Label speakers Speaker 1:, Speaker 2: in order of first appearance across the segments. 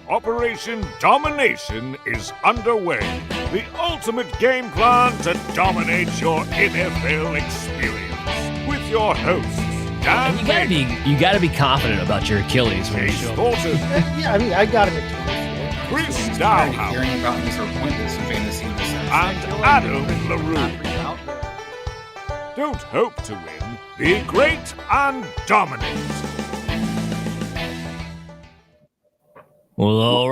Speaker 1: Operation Domination is underway. The ultimate game plan to dominate your NFL experience. With your hosts, Dan
Speaker 2: You gotta be confident about your Achilles when you show up.
Speaker 1: Thornton,
Speaker 3: Yeah, I mean, I got him.
Speaker 1: Chris
Speaker 4: Hearing
Speaker 1: Dowhouse,
Speaker 4: about Mr. Appointments in fantasy
Speaker 1: and Adam LaRue. Don't hope to win. Be great and dominate.
Speaker 2: Well, all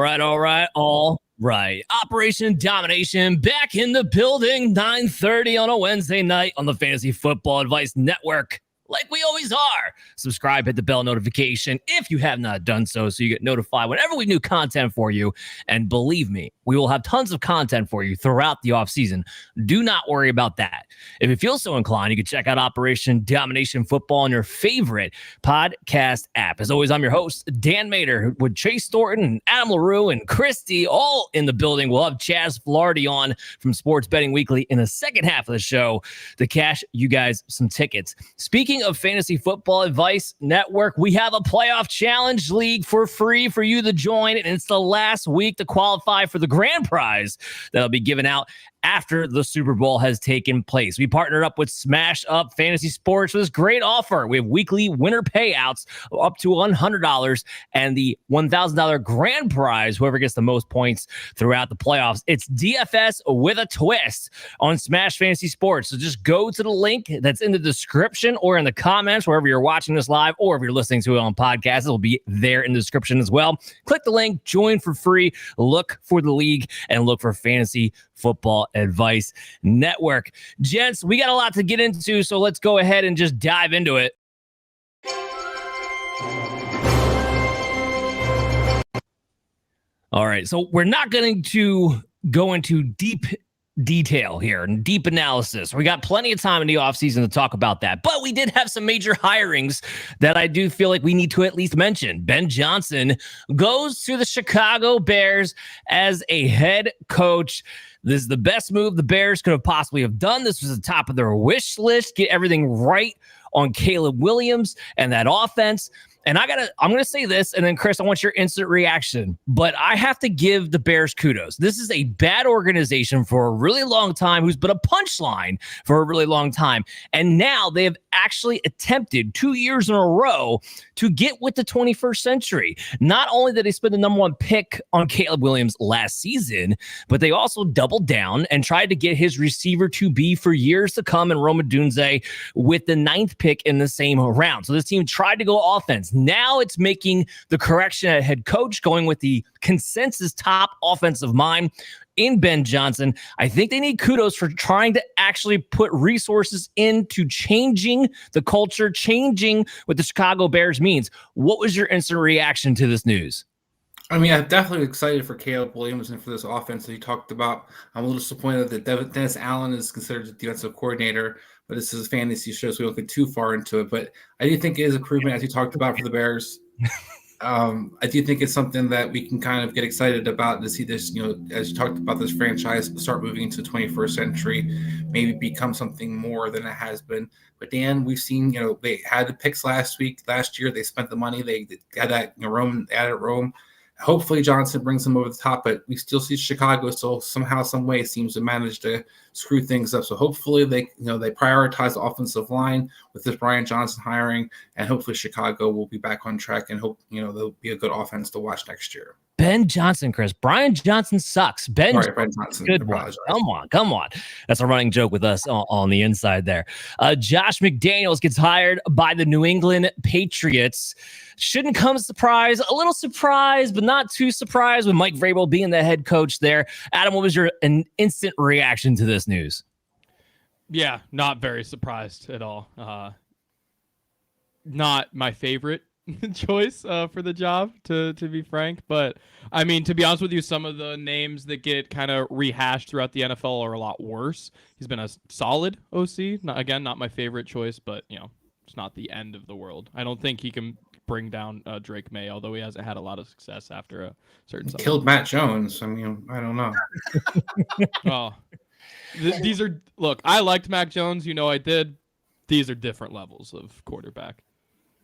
Speaker 2: right. Operation Domination back in the building, 9:30 on a Wednesday night on the Fantasy Football Advice Network. Like we always are. Subscribe, hit the bell notification if you have not done so you get notified whenever we do content for you. And believe me, we will have tons of content for you throughout the offseason. Do not worry about that. If you feel so inclined, you can check out Operation Domination Football on your favorite podcast app. As always, I'm your host, Dan Mader, with Chase Thornton, Adam LaRue, and Christy all in the building. We'll have Chaz Filardi on from Sports Betting Weekly in the second half of the show to cash you guys some tickets. Speaking of Fantasy Football Advice Network, we have a playoff challenge league for free for you to join, and it's the last week to qualify for the grand prize that'll be given out after the Super Bowl has taken place. We partnered up with Smash Up Fantasy Sports with this great offer. We have weekly winner payouts up to $100 and the $1,000 grand prize, whoever gets the most points throughout the playoffs. It's DFS with a twist on Smash Fantasy Sports. So just go to the link that's in the description or in the comments, wherever you're watching this live, or if you're listening to it on podcast, it'll be there in the description as well. Click the link, join for free, look for the league, and look for Fantasy Football Advice Network. Gents, we got a lot to get into, so let's go ahead and just dive into it. All right, so we're not going to go into deep detail here and deep analysis. We got plenty of time in the offseason to talk about that, but we did have some major hirings that I do feel like we need to at least mention. Ben Johnson goes to the Chicago Bears as a head coach. This is the best move the Bears could have possibly have done. This was the top of their wish list. Get everything right on Caleb Williams and that offense. And I'm going to say this, and then Chris, I want your instant reaction, but I have to give the Bears kudos. This is a bad organization for a really long time who's been a punchline for a really long time. And now they have actually attempted 2 years in a row to get with the 21st century. Not only did they spend the number one pick on Caleb Williams last season, but they also doubled down and tried to get his receiver to be for years to come in Rome Odunze with the 9th pick in the same round. So this team tried to go offense. Now it's making the correction at head coach, going with the consensus top offensive mind in Ben Johnson. I think they need kudos for trying to actually put resources into changing the culture, changing what the Chicago Bears means. What was your instant reaction to this news?
Speaker 4: I mean, I'm definitely excited for Caleb Williams and for this offense that you talked about. I'm a little disappointed that Dennis Allen is considered the defensive coordinator, but this is a fantasy show, so we don't get too far into it. But I do think it is improvement, as you talked about, for the Bears. I do think it's something that we can kind of get excited about to see this, as you talked about, this franchise start moving into the 21st century, maybe become something more than it has been. But Dan, we've seen, they had the picks last year. They spent the money. They had that, Rome added Rome. Hopefully Johnson brings them over the top, but we still see Chicago still somehow, some way seems to manage to screw things up. So hopefully they prioritize the offensive line with this Brian Johnson hiring, and hopefully Chicago will be back on track and hope, they'll be a good offense to watch next year.
Speaker 2: Ben Johnson, Chris. Brian Johnson sucks. Ben Johnson, good one. Come on. That's a running joke with us on the inside there. Josh McDaniels gets hired by the New England Patriots. Shouldn't come as a surprise. A little surprised, but not too surprised with Mike Vrabel being the head coach there. Adam, what was your instant reaction to this news?
Speaker 5: Yeah, not very surprised at all. Not my favorite choice for the job, to be frank. But I mean, to be honest with you, some of the names that get kind of rehashed throughout the NFL are a lot worse. He's been a solid OC. Not my favorite choice, but it's not the end of the world. I don't think he can bring down Drake May, although he hasn't had a lot of success after a certain time.
Speaker 4: Killed Matt Jones. I mean, I don't know.
Speaker 5: These are, look, I liked Mac Jones. I did. These are different levels of quarterback.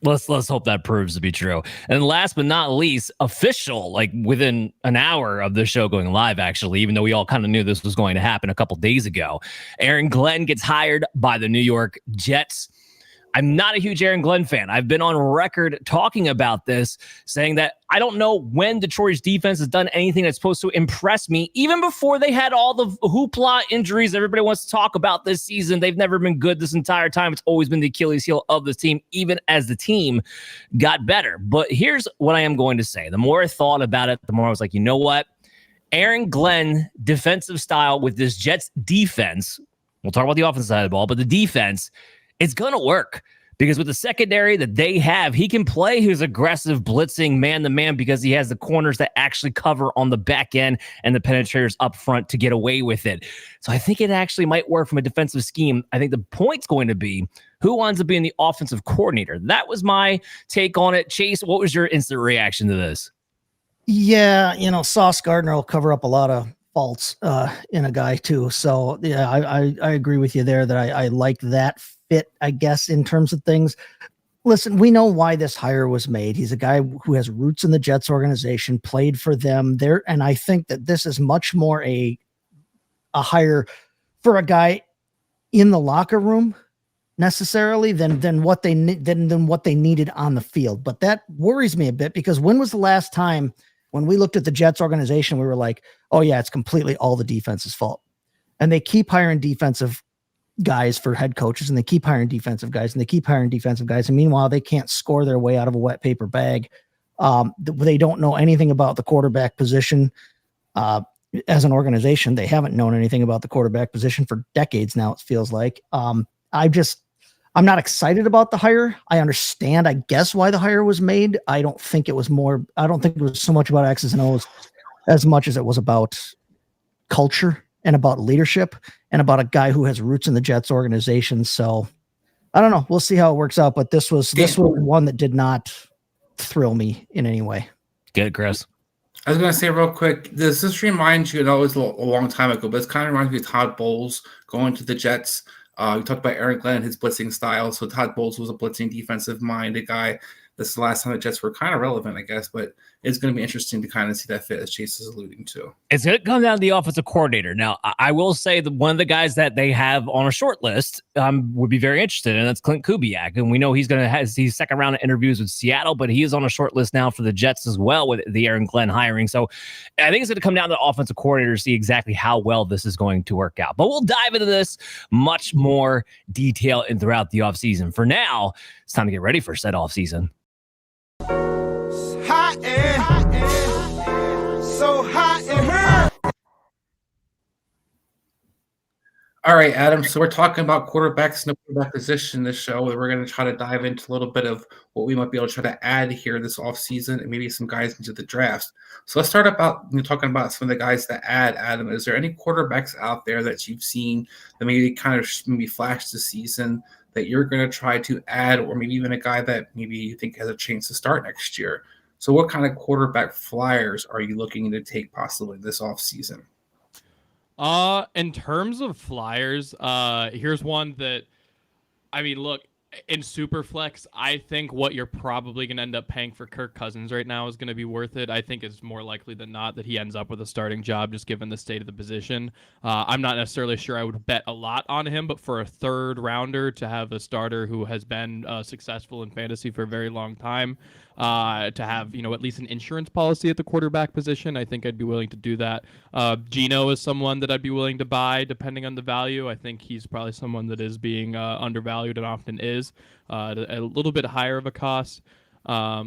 Speaker 2: Let's hope that proves to be true. And last but not least, official, like within an hour of the show going live, actually, even though we all kind of knew this was going to happen a couple days ago, Aaron Glenn gets hired by the New York Jets. I'm not a huge Aaron Glenn fan. I've been on record talking about this, saying that I don't know when Detroit's defense has done anything that's supposed to impress me. Even before they had all the hoopla injuries everybody wants to talk about this season, they've never been good this entire time. It's always been the Achilles heel of the team, even as the team got better. But here's what I am going to say. The more I thought about it, the more I was like, you know what? Aaron Glenn defensive style with this Jets defense, we'll talk about the offensive side of the ball, but the defense, it's going to work because with the secondary that they have, he can play his aggressive blitzing man-to-man because he has the corners that actually cover on the back end and the penetrators up front to get away with it. So I think it actually might work from a defensive scheme. I think the point's going to be who winds up being the offensive coordinator. That was my take on it. Chase, what was your instant reaction to this?
Speaker 3: Yeah, Sauce Gardner will cover up a lot of faults in a guy too. So yeah, I agree with you there that I like that fit, I guess, in terms of things. Listen, we know why this hire was made. He's a guy who has roots in the Jets organization, played for them there. And I think that this is much more a hire for a guy in the locker room necessarily than what they needed on the field. But that worries me a bit because when was the last time when we looked at the Jets organization, we were like, oh yeah, it's completely all the defense's fault. And they keep hiring defensive guys for head coaches and they keep hiring defensive guys and they keep hiring defensive guys. And meanwhile, they can't score their way out of a wet paper bag. They don't know anything about the quarterback position. As an organization, they haven't known anything about the quarterback position for decades now, it feels like. I'm not excited about the hire. I understand, I guess, why the hire was made. I don't think it was so much about X's and O's as much as it was about culture and about leadership and about a guy who has roots in the Jets organization. So I don't know. We'll see how it works out. But this was one that did not thrill me in any way.
Speaker 2: Good, Chris.
Speaker 4: I was going to say real quick, this reminds you, it was a long time ago, but it kind of reminds me of Todd Bowles going to the Jets. We talked about Aaron Glenn, his blitzing style. So Todd Bowles was a blitzing defensive-minded guy. This is the last time the Jets were kind of relevant, I guess, but it's going to be interesting to kind of see that fit, as Chase is alluding to.
Speaker 2: It's going to come down to the offensive coordinator. Now, I will say that one of the guys that they have on a short list would be very interested, and that's Clint Kubiak. And we know he's going to have his second round of interviews with Seattle, but he is on a short list now for the Jets as well with the Aaron Glenn hiring. So I think it's going to come down to the offensive coordinator to see exactly how well this is going to work out. But we'll dive into this much more detail and throughout the offseason. For now, it's time to get ready for said offseason.
Speaker 4: So hot in here. All right, Adam. So we're talking about quarterbacks and the quarterback position this show. We're going to try to dive into a little bit of what we might be able to try to add here this offseason and maybe some guys into the drafts. So let's start about talking about some of the guys that add, Adam. Is there any quarterbacks out there that you've seen that maybe kind of maybe flashed this season that you're going to try to add, or maybe even a guy that maybe you think has a chance to start next year? So what kind of quarterback flyers are you looking to take possibly this offseason?
Speaker 5: In terms of flyers, here's one that, I mean, look, in Superflex, I think what you're probably going to end up paying for Kirk Cousins right now is going to be worth it. I think it's more likely than not that he ends up with a starting job just given the state of the position. I'm not necessarily sure I would bet a lot on him, but for a third rounder to have a starter who has been successful in fantasy for a very long time, to have, at least an insurance policy at the quarterback position, I think I'd be willing to do that. Geno is someone that I'd be willing to buy depending on the value. I think he's probably someone that is being undervalued and often is a little bit higher of a cost. I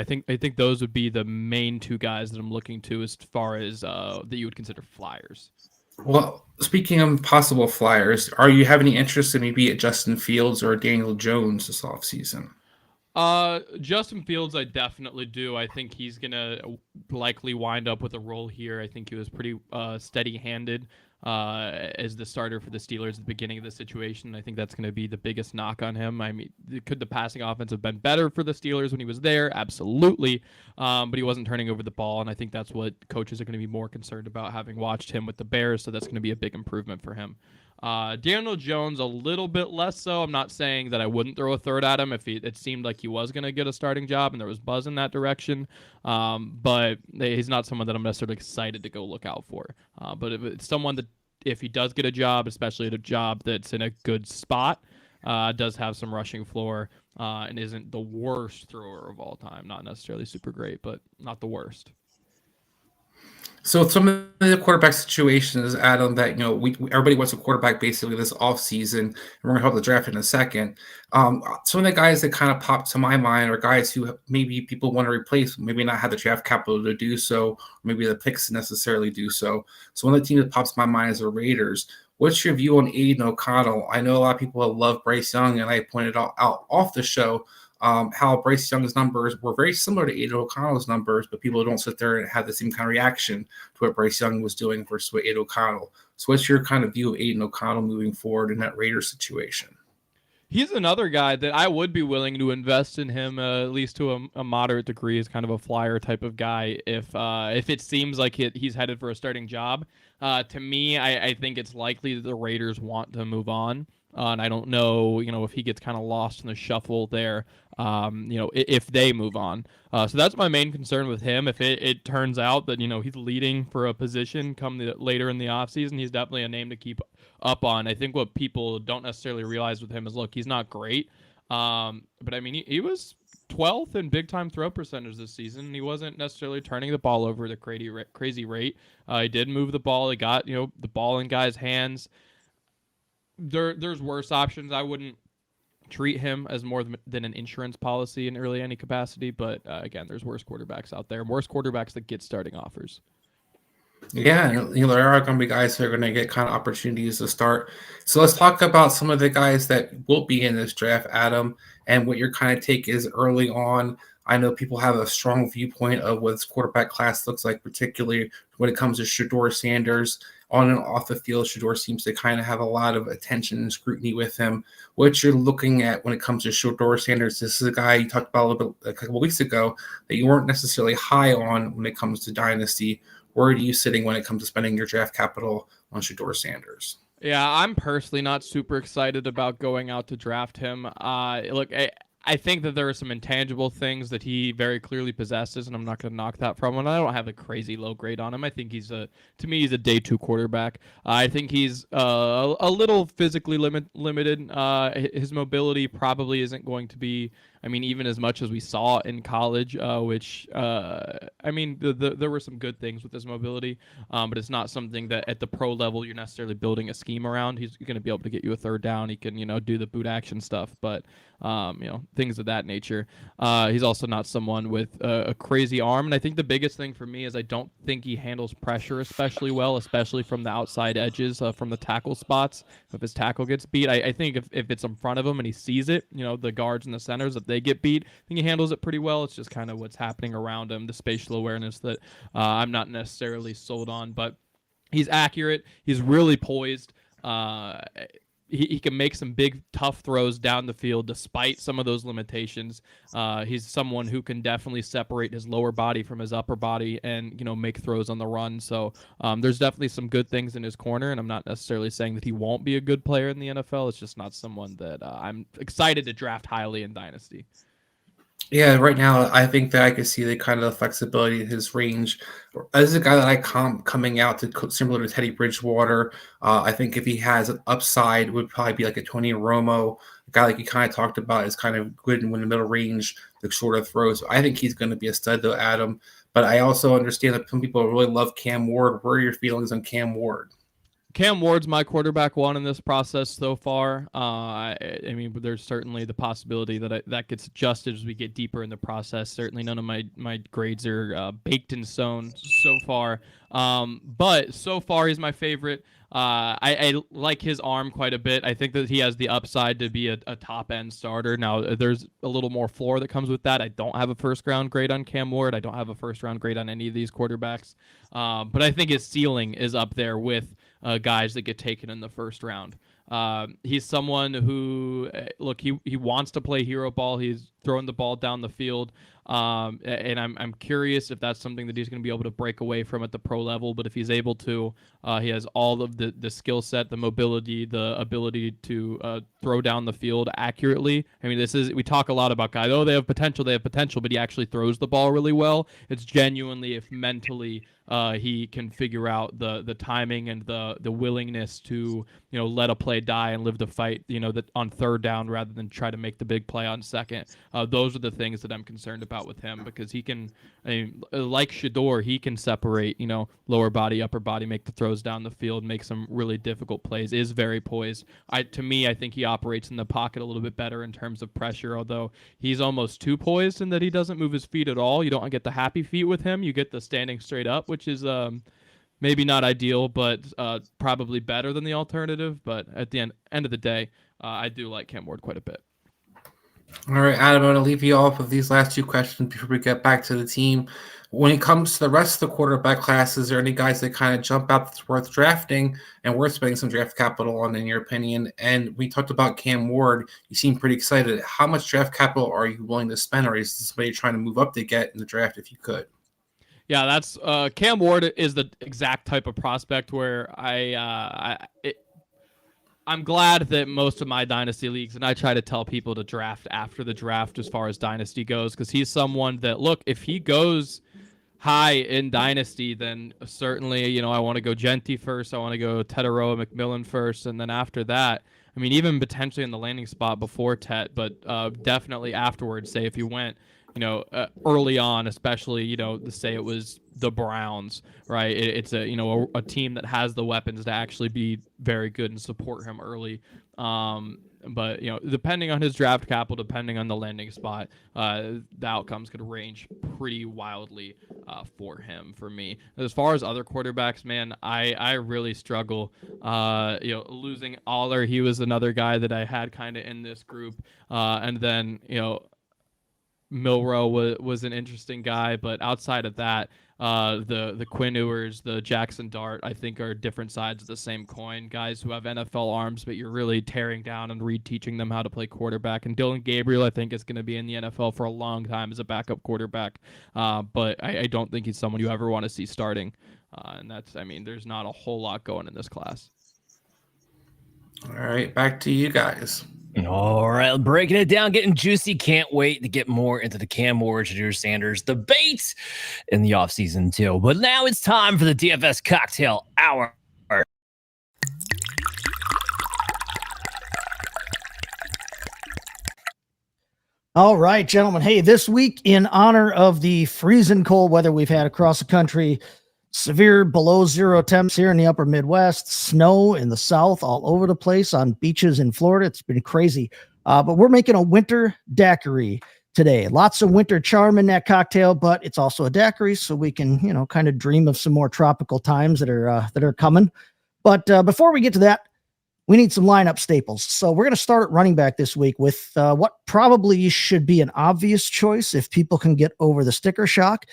Speaker 5: think those would be the main two guys that I'm looking to as far as that you would consider flyers.
Speaker 4: Well, speaking of possible flyers, are you have any interest in maybe at Justin Fields or Daniel Jones this offseason?
Speaker 5: Justin Fields, I definitely do. I think he's going to likely wind up with a role here. I think he was pretty steady-handed as the starter for the Steelers at the beginning of the situation. I think that's going to be the biggest knock on him. I mean, could the passing offense have been better for the Steelers when he was there? Absolutely. But he wasn't turning over the ball, and I think that's what coaches are going to be more concerned about, having watched him with the Bears, so that's going to be a big improvement for him. Daniel Jones a little bit less so. I'm not saying that I wouldn't throw a third at him if it seemed like he was going to get a starting job and there was buzz in that direction. But he's not someone that I'm necessarily excited to go look out for. But if it's someone that, if he does get a job, especially at a job that's in a good spot, does have some rushing floor, and isn't the worst thrower of all time. Not necessarily super great, but not the worst.
Speaker 4: So some of the quarterback situations, Adam, that everybody wants a quarterback basically this offseason, and we're gonna help the draft in a second. Some of the guys that kind of pop to my mind are guys who maybe people want to replace, maybe not have the draft capital to do so, or maybe the picks necessarily do so. So one of the teams that pops to my mind is the Raiders. What's your view on Aiden O'Connell? I know a lot of people love Bryce Young, and I pointed out off the show how Bryce Young's numbers were very similar to Aiden O'Connell's numbers, but people don't sit there and have the same kind of reaction to what Bryce Young was doing versus what Aiden O'Connell. So what's your kind of view of Aiden O'Connell moving forward in that Raiders situation?
Speaker 5: He's another guy that I would be willing to invest in him, at least to a moderate degree, as kind of a flyer type of guy. If it seems like he's headed for a starting job, to me, I think it's likely that the Raiders want to move on. And I don't know, if he gets kind of lost in the shuffle there, if they move on. So that's my main concern with him. If it turns out that, he's leading for a position later in the offseason, he's definitely a name to keep up on. I think what people don't necessarily realize with him is, look, he's not great. But I mean, he was 12th in big time throw percentage this season. He wasn't necessarily turning the ball over at a crazy rate. He did move the ball. He got, the ball in guys' hands. There's worse options. I wouldn't treat him as more than an insurance policy in really any capacity. But again, there's worse quarterbacks out there, worse quarterbacks that get starting offers.
Speaker 4: Yeah, there are going to be guys who are going to get kind of opportunities to start. So let's talk about some of the guys that will be in this draft, Adam, and what your kind of take is early on. I know people have a strong viewpoint of what this quarterback class looks like, particularly when it comes to Shedeur Sanders. On and off the field, Shedeur seems to kind of have a lot of attention and scrutiny with him. What you're looking at when it comes to Shedeur Sanders, this is a guy you talked about a little bit a couple weeks ago that you weren't necessarily high on when it comes to Dynasty. Where are you sitting when it comes to spending your draft capital on Shedeur Sanders?
Speaker 5: Yeah, I'm personally not super excited about going out to draft him. Look, I think that there are some intangible things that he very clearly possesses, and I'm not going to knock that from him. I don't have a crazy low grade on him. I think he's a day 2 quarterback. I think he's a little physically limited. His mobility probably isn't going to be, even as much as we saw in college, which, there were some good things with his mobility, but it's not something that at the pro level you're necessarily building a scheme around. He's going to be able to get you a third down. He can, do the boot action stuff, but, things of that nature. He's also not someone with a crazy arm, and I think the biggest thing for me is I don't think he handles pressure especially well, especially from the outside edges, from the tackle spots. If his tackle gets beat, I think if it's in front of him and he sees it, the guards and the centers, if they get beat, I think he handles it pretty well. It's just kind of what's happening around him, the spatial awareness that I'm not necessarily sold on, but he's accurate. He's really poised. He can make some big, tough throws down the field despite some of those limitations. He's someone who can definitely separate his lower body from his upper body and, make throws on the run. So there's definitely some good things in his corner, and I'm not necessarily saying that he won't be a good player in the NFL. It's just not someone that I'm excited to draft highly in Dynasty.
Speaker 4: Yeah, right now I think that I can see the kind of flexibility in his range. This is a guy that I coming out to similar to Teddy Bridgewater. I think if he has an upside, it would probably be like a Tony Romo, a guy like you kind of talked about is kind of good in the middle range, the shorter throws. I think he's going to be a stud though, Adam. But I also understand that some people really love Cam Ward. What are your feelings on Cam Ward?
Speaker 5: Cam Ward's my quarterback one in this process so far. There's certainly the possibility that that gets adjusted as we get deeper in the process. Certainly none of my grades are baked in stone so far. But so far he's my favorite. I like his arm quite a bit. I think that he has the upside to be a top-end starter. Now, there's a little more floor that comes with that. I don't have a first-round grade on Cam Ward. I don't have a first-round grade on any of these quarterbacks. But I think his ceiling is up there with guys that get taken in the first round. He's someone who, look, he wants to play hero ball. He's throwing the ball down the field. And I'm curious if that's something that he's going to be able to break away from at the pro level. But if he's able to, he has all of the skill set, the mobility, the ability to throw down the field accurately. I mean, we talk a lot about guys, they have potential, but he actually throws the ball really well. It's genuinely if mentally he can figure out the timing and the willingness to let a play die and live the fight that on third down rather than try to make the big play on second. Those are the things that I'm concerned about with him, because he can, like Shador, he can separate lower body, upper body, make the throws down the field, make some really difficult plays, is very poised. I think he operates in the pocket a little bit better in terms of pressure, although he's almost too poised in that he doesn't move his feet at all. You don't get the happy feet with him, you get the standing straight up, which is maybe not ideal, but probably better than the alternative. But at the end of the day, I do like Cam Ward quite a bit.
Speaker 4: All right, Adam, I'm going to leave you off with these last two questions before we get back to the team. When it comes to the rest of the quarterback class, is there any guys that kind of jump out that's worth drafting and worth spending some draft capital on, in your opinion? And we talked about Cam Ward. You seem pretty excited. How much draft capital are you willing to spend, or is this somebody trying to move up to get in the draft if you could?
Speaker 5: Yeah, that's Cam Ward is the exact type of prospect where I'm glad that most of my dynasty leagues, and I try to tell people to draft after the draft as far as dynasty goes, because he's someone that, look, if he goes high in dynasty, then certainly, I want to go Genty first. I want to go Tetaroa McMillan first. And then after that, I mean, even potentially in the landing spot before Tet, but definitely afterwards, say if you went, early on, especially, say it was the Browns, right? It's a team that has the weapons to actually be very good and support him early. But depending on his draft capital, depending on the landing spot, the outcomes could range pretty wildly for him. For me, as far as other quarterbacks, man, I really struggle. Losing Aller, he was another guy that I had kind of in this group, and then Milroe was an interesting guy, but outside of that, the Quinn Ewers, the Jackson Dart, I think are different sides of the same coin. Guys who have NFL arms, but you're really tearing down and reteaching them how to play quarterback. And Dylan Gabriel, I think, is going to be in the NFL for a long time as a backup quarterback, but I don't think he's someone you ever want to see starting. And there's not a whole lot going in this class.
Speaker 4: All right, back to you guys.
Speaker 2: All right, breaking it down, getting juicy. Can't wait to get more into the Cam Ward, Shedeur Sanders debate in the offseason too. But now it's time for the DFS Cocktail Hour.
Speaker 3: All right, gentlemen. Hey, this week, in honor of the freezing cold weather we've had across the country, severe below zero temps here in the upper Midwest, snow in the South, all over the place on beaches in Florida. It's been crazy. But we're making a winter daiquiri today. Lots of winter charm in that cocktail, but it's also a daiquiri, so we can, kind of dream of some more tropical times that are coming. But before we get to that, we need some lineup staples. So we're going to start at running back this week with what probably should be an obvious choice if people can get over the sticker shock.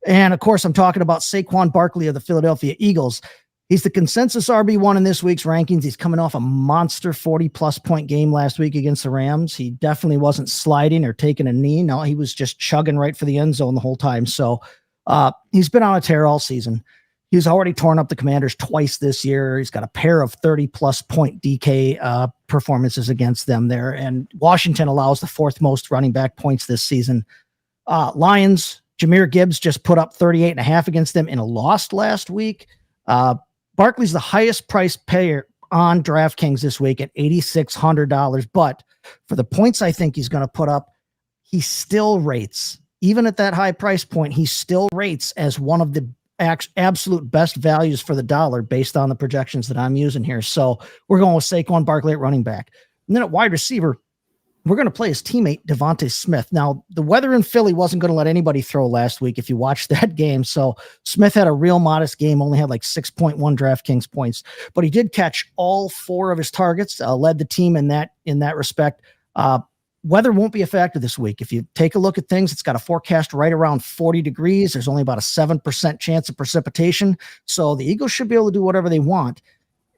Speaker 3: And of course, I'm talking about Saquon Barkley of the Philadelphia Eagles. He's the consensus RB1 in this week's rankings. He's coming off a monster 40-plus point game last week against the Rams. He definitely wasn't sliding or taking a knee. No, he was just chugging right for the end zone the whole time. So he's been on a tear all season. He's already torn up the Commanders twice this year. He's got a pair of 30-plus point DK performances against them there. And Washington allows the fourth most running back points this season. Lions, Jahmyr Gibbs just put up 38.5 against them in a loss last week. Barkley's the highest priced payer on DraftKings this week at $8,600. But for the points I think he's going to put up, he still rates, even at that high price point, he still rates as one of the absolute best values for the dollar based on the projections that I'm using here. So we're going with Saquon Barkley at running back. And then at wide receiver, we're going to play his teammate, Devontae Smith. Now, the weather in Philly wasn't going to let anybody throw last week if you watched that game. So Smith had a real modest game, only had like 6.1 DraftKings points, but he did catch all four of his targets, led the team in that respect. Weather won't be a factor this week. If you take a look at things, it's got a forecast right around 40 degrees. There's only about a 7% chance of precipitation. So the Eagles should be able to do whatever they want.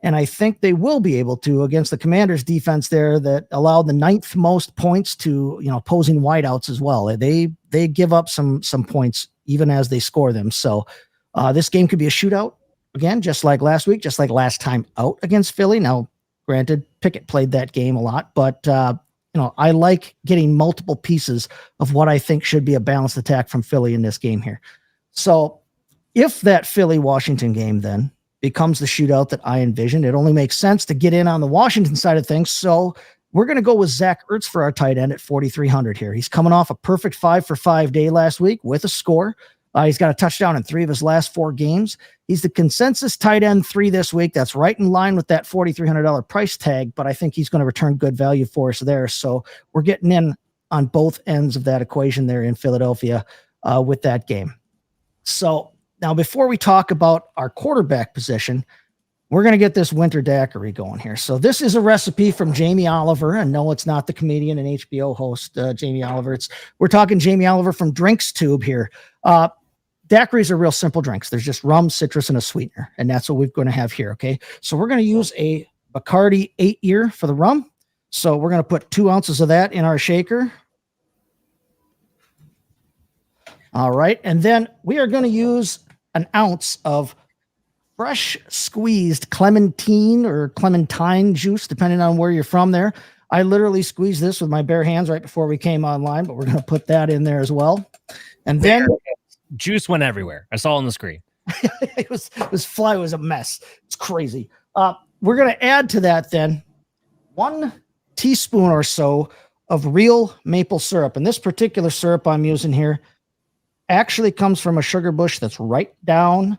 Speaker 3: And I think they will be able to against the Commanders defense there that allowed the 9th most points to, opposing wideouts as well. They give up some points even as they score them. So this game could be a shootout again, just like last week, just like last time out against Philly. Now, granted, Pickett played that game a lot, but I like getting multiple pieces of what I think should be a balanced attack from Philly in this game here. So if that Philly-Washington game then becomes the shootout that I envisioned, it only makes sense to get in on the Washington side of things. So we're going to go with Zach Ertz for our tight end at 4,300 here. He's coming off a perfect 5-for-5 day last week with a score. He's got a touchdown in 3 of his last 4 games. He's the consensus tight end 3 this week. That's right in line with that $4,300 price tag, but I think he's going to return good value for us there. So we're getting in on both ends of that equation there in Philadelphia with that game. So now, before we talk about our quarterback position, we're going to get this winter daiquiri going here. So this is a recipe from Jamie Oliver. And no, it's not the comedian and HBO host, Jamie Oliver. We're talking Jamie Oliver from Drinks Tube here. Daiquiris are real simple drinks. There's just rum, citrus, and a sweetener. And that's what we're going to have here, okay? So we're going to use a Bacardi 8-year for the rum. So we're going to put 2 ounces of that in our shaker. All right. And then we are going to use an ounce of fresh squeezed clementine or clementine juice, depending on where you're from there. I literally squeezed this with my bare hands right before we came online, but we're going to put that in there as well. And then
Speaker 2: juice went everywhere. I saw on the screen.
Speaker 3: it was a mess. It's crazy. We're going to add to that then 1 teaspoon or so of real maple syrup. And this particular syrup I'm using here actually comes from a sugar bush that's right down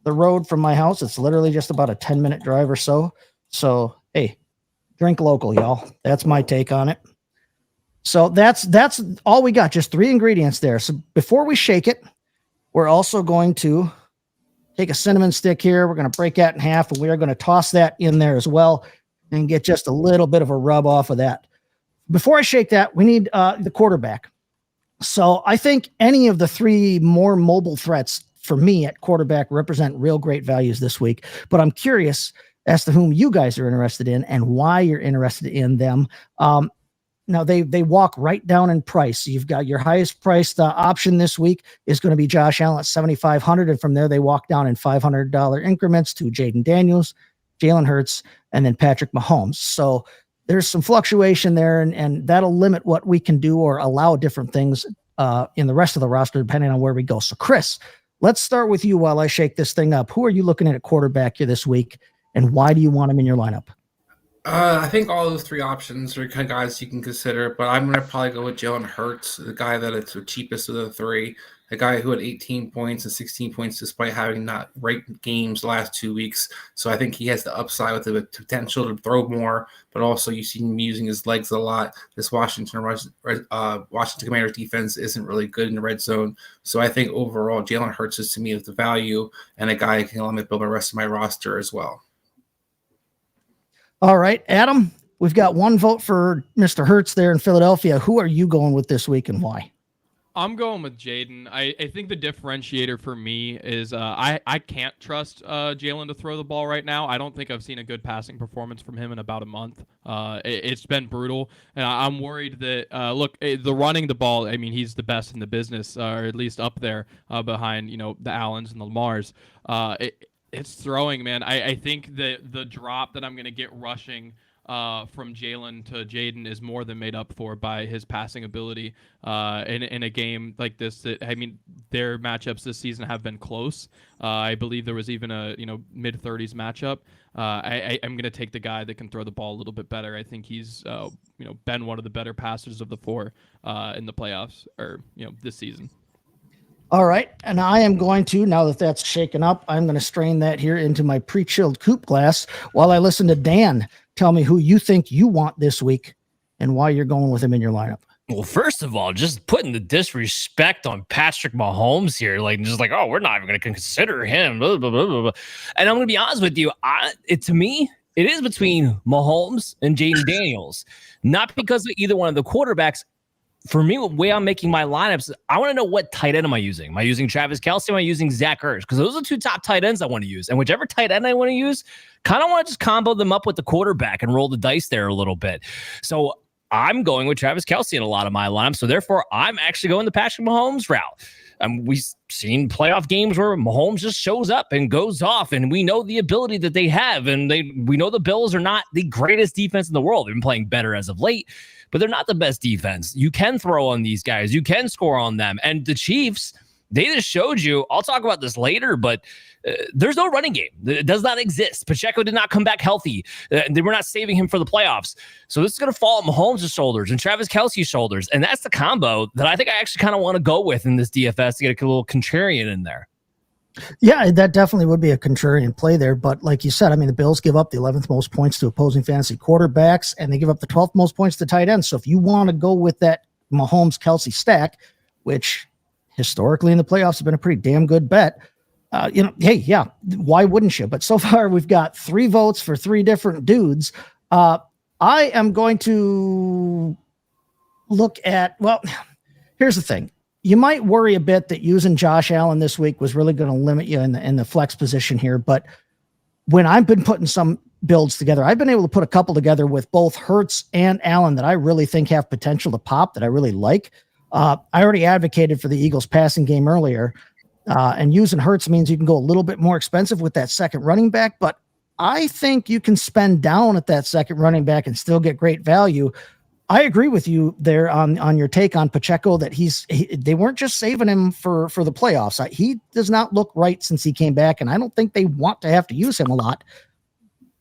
Speaker 3: the road from my house. It's literally just about a 10-minute drive or so. So, hey, drink local, y'all. That's my take on it. So that's all we got. Just 3 ingredients there. So before we shake it, we're also going to take a cinnamon stick here. We're going to break that in half, and we are going to toss that in there as well and get just a little bit of a rub off of that. Before I shake that, we need the quarterback. So I think any of the 3 more mobile threats for me at quarterback represent real great values this week. But I'm curious as to whom you guys are interested in and why you're interested in them. Now they walk right down in price. So you've got your highest priced option this week is going to be Josh Allen at $7,500, and from there they walk down in $500 increments to Jaden Daniels, Jalen Hurts, and then Patrick Mahomes. So there's some fluctuation there, and that'll limit what we can do or allow different things in the rest of the roster depending on where we go. So Chris, let's start with you while I shake this thing up. Who are you looking at quarterback here this week, and why do you want him in your lineup?
Speaker 4: I think all those 3 options are kind of guys you can consider, but I'm going to probably go with Jalen Hurts, the guy that it's the cheapest of the 3, a guy who had 18 points and 16 points despite having not great games the last 2 weeks. So I think he has the upside with the potential to throw more, but also you see him using his legs a lot. This Washington Commanders defense isn't really good in the red zone. So I think overall Jalen Hurts is to me the value and a guy who can let me build the rest of my roster as well.
Speaker 3: All right, Adam, we've got 1 vote for Mr. Hurts there in Philadelphia. Who are you going with this week and why?
Speaker 5: I'm going with Jaden. I think the differentiator for me is I can't trust Jalen to throw the ball right now. I don't think I've seen a good passing performance from him in about a month. It's been brutal, and I'm worried that the running the ball. I mean, he's the best in the business, or at least up there behind the Allens and the Lamars. It's throwing, man. I think that the drop that I'm going to get rushing from Jalen to Jaden is more than made up for by his passing ability in a game like this. Their matchups this season have been close. I believe there was even a mid-30s matchup. I'm going to take the guy that can throw the ball a little bit better. I think he's been one of the better passers of the 4 in the playoffs or this season.
Speaker 3: All right, and I am going to, now that that's shaken up, I'm going to strain that here into my pre-chilled coupe glass while I listen to Dan tell me who you think you want this week and why you're going with him in your lineup.
Speaker 2: Well, first of all, just putting the disrespect on Patrick Mahomes here, oh, we're not even going to consider him. Blah, blah, blah, blah. And I'm going to be honest with you, to me, it is between Mahomes and Jaden Daniels, not because of either one of the quarterbacks. for me, the way I'm making my lineups, I want to know what tight end am I using. Am I using Travis Kelce? Am I using Zach Ertz? Because those are the two top tight ends I want to use. And whichever tight end I want to use, kind of want to just combo them up with the quarterback and roll the dice there a little bit. So I'm going with Travis Kelce in a lot of my lineups. So therefore, I'm actually going the Patrick Mahomes route. We've seen playoff games where Mahomes just shows up and goes off, and we know the ability that they have. And we know the Bills are not the greatest defense in the world. They've been playing better as of late, but they're not the best defense. You can throw on these guys. You can score on them. And the Chiefs, they just showed you, I'll talk about this later, but there's no running game. It does not exist. Pacheco did not come back healthy. They were not saving him for the playoffs. So this is going to fall on Mahomes' shoulders and Travis Kelce's shoulders. And that's the combo that I think I actually kind of want to go with in this DFS to get a little contrarian in there.
Speaker 3: Yeah, that definitely would be a contrarian play there. But like you said, I mean, the Bills give up the 11th most points to opposing fantasy quarterbacks, and they give up the 12th most points to tight ends. So if you want to go with that Mahomes-Kelce stack, which historically in the playoffs has been a pretty damn good bet, hey, yeah, why wouldn't you? But so far we've got 3 votes for 3 different dudes. I am going to look at, well, here's the thing. You might worry a bit that using Josh Allen this week was really going to limit you in the flex position here. But when I've been putting some builds together, I've been able to put a couple together with both Hurts and Allen that I really think have potential to pop, that I really like. I already advocated for the Eagles passing game earlier. And using Hurts means you can go a little bit more expensive with that second running back, but I think you can spend down at that second running back and still get great value. I agree with you there on your take on Pacheco that they weren't just saving him for the playoffs. He does not look right since he came back, and I don't think they want to have to use him a lot.